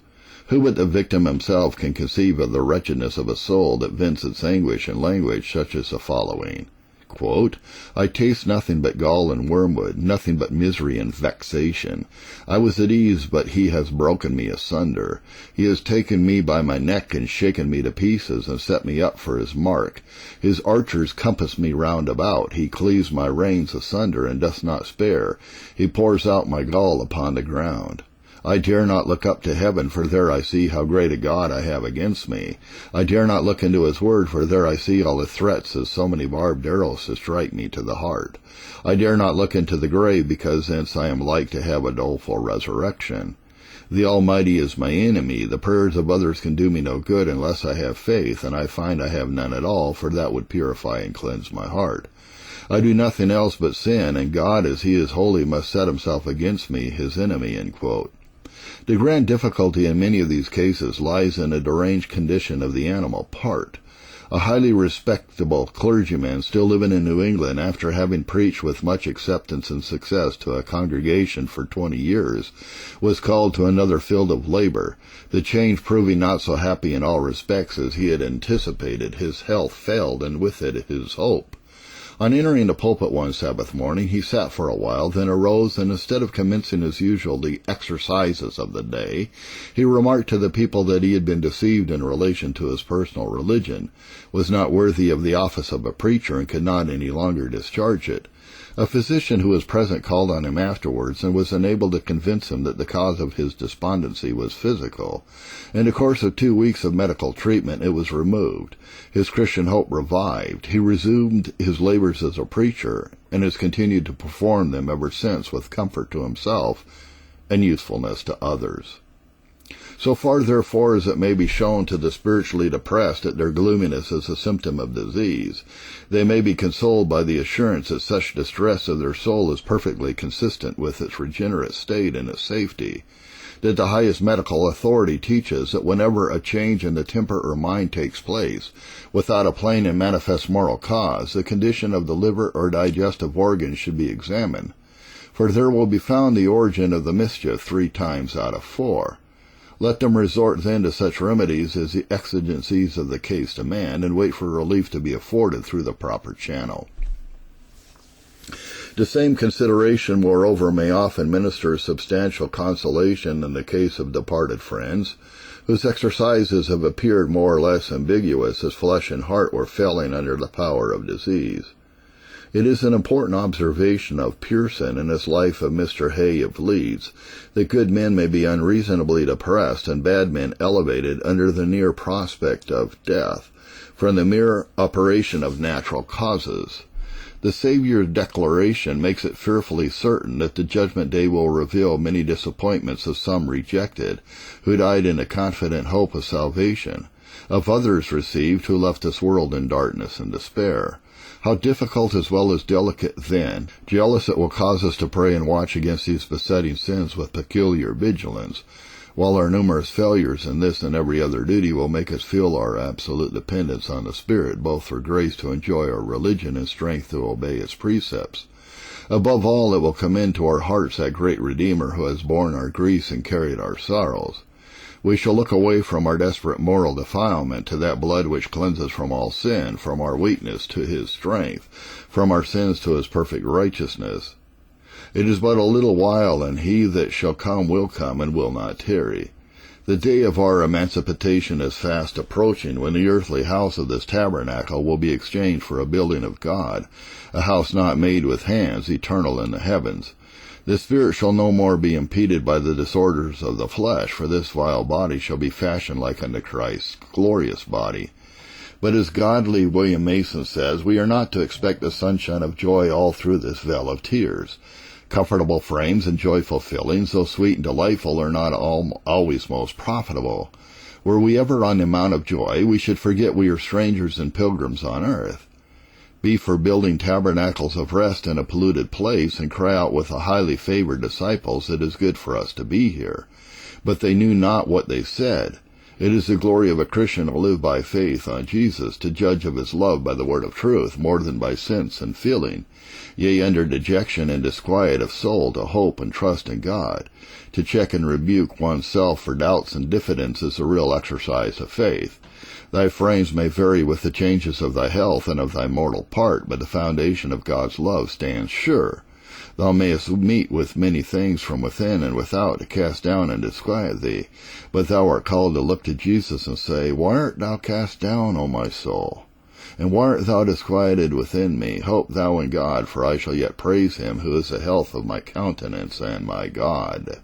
A: Who but the victim himself can conceive of the wretchedness of a soul that vents its anguish in language such as the following? Quote, I taste nothing but gall and wormwood, nothing but misery and vexation. I was at ease, but he has broken me asunder. He has taken me by my neck and shaken me to pieces, and set me up for his mark. His archers compass me round about. He cleaves my reins asunder, and doth not spare. He pours out my gall upon the ground. I dare not look up to heaven, for there I see how great a God I have against me. I dare not look into his word, for there I see all the threats as so many barbed arrows to strike me to the heart. I dare not look into the grave, because thence I am like to have a doleful resurrection.
B: The Almighty is my enemy. The prayers of others can do me no good unless I have faith, and I find I have none at all, for that would purify and cleanse my heart. I do nothing else but sin, and God, as he is holy, must set himself against me, his enemy." End quote. The grand difficulty in many of these cases lies in a deranged condition of the animal part. A highly respectable clergyman still living in New England, after having preached with much acceptance and success to a congregation for 20 years, was called to another field of labor, the change proving not so happy in all respects as he had anticipated. His health failed, and with it his hope. On entering the pulpit one Sabbath morning, he sat for a while, then arose, and instead of commencing as usual the exercises of the day, he remarked to the people that he had been deceived in relation to his personal religion, was not worthy of the office of a preacher, and could not any longer discharge it. A physician who was present called on him afterwards, and was enabled to convince him that the cause of his despondency was physical. In the course of 2 weeks of medical treatment, it was removed. His Christian hope revived. He resumed his labors as a preacher, and has continued to perform them ever since with comfort to himself and usefulness to others. So far, therefore, as it may be shown to the spiritually depressed that their gloominess is a symptom of disease, they may be consoled by the assurance that such distress of their soul is perfectly consistent with its regenerate state and its safety, that the highest medical authority teaches that whenever a change in the temper or mind takes place, without a plain and manifest moral cause, the condition of the liver or digestive organs should be examined, for there will be found the origin of the mischief 3 times out of 4. Let them resort then to such remedies as the exigencies of the case demand, and wait for relief to be afforded through the proper channel. The same consideration, moreover, may often minister substantial consolation in the case of departed friends, whose exercises have appeared more or less ambiguous, as flesh and heart were failing under the power of disease. It is an important observation of Pearson in his Life of Mr. Hay of Leeds that good men may be unreasonably depressed and bad men elevated under the near prospect of death from the mere operation of natural causes. The Saviour's declaration makes it fearfully certain that the judgment day will reveal many disappointments of some rejected, who died in a confident hope of salvation, of others received who left this world in darkness and despair. How difficult as well as delicate, then, jealous it will cause us to pray and watch against these besetting sins with peculiar vigilance, while our numerous failures in this and every other duty will make us feel our absolute dependence on the Spirit, both for grace to enjoy our religion and strength to obey its precepts. Above all, it will commend to our hearts that great Redeemer who has borne our griefs and carried our sorrows. We shall look away from our desperate moral defilement to that blood which cleanses from all sin, from our weakness to his strength, from our sins to his perfect righteousness. It is but a little while, and he that shall come will come and will not tarry. The day of our emancipation is fast approaching, when the earthly house of this tabernacle will be exchanged for a building of God, a house not made with hands, eternal in the heavens. The spirit shall no more be impeded by the disorders of the flesh, for this vile body shall be fashioned like unto Christ's glorious body. But as godly William Mason says, we are not to expect the sunshine of joy all through this vale of tears. Comfortable frames and joyful feelings, though sweet and delightful, are not always most profitable. Were we ever on the Mount of Joy, we should forget we are strangers and pilgrims on earth. Be for building tabernacles of rest in a polluted place, and cry out with the highly favored disciples, "It is good for us to be here." But they knew not what they said. It is the glory of a Christian to live by faith on Jesus, to judge of his love by the word of truth, more than by sense and feeling, yea, under dejection and disquiet of soul, to hope and trust in God. To check and rebuke oneself for doubts and diffidence is the real exercise of faith. Thy frames may vary with the changes of thy health and of thy mortal part, but the foundation of God's love stands sure. Thou mayest meet with many things from within and without to cast down and disquiet thee, but thou art called to look to Jesus and say, "Why art thou cast down, O my soul? And why art thou disquieted within me? Hope thou in God, for I shall yet praise him, who is the health of my countenance and my God."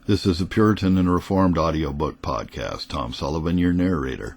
B: This is a Puritan and Reformed audiobook podcast. Tom Sullivan, your narrator.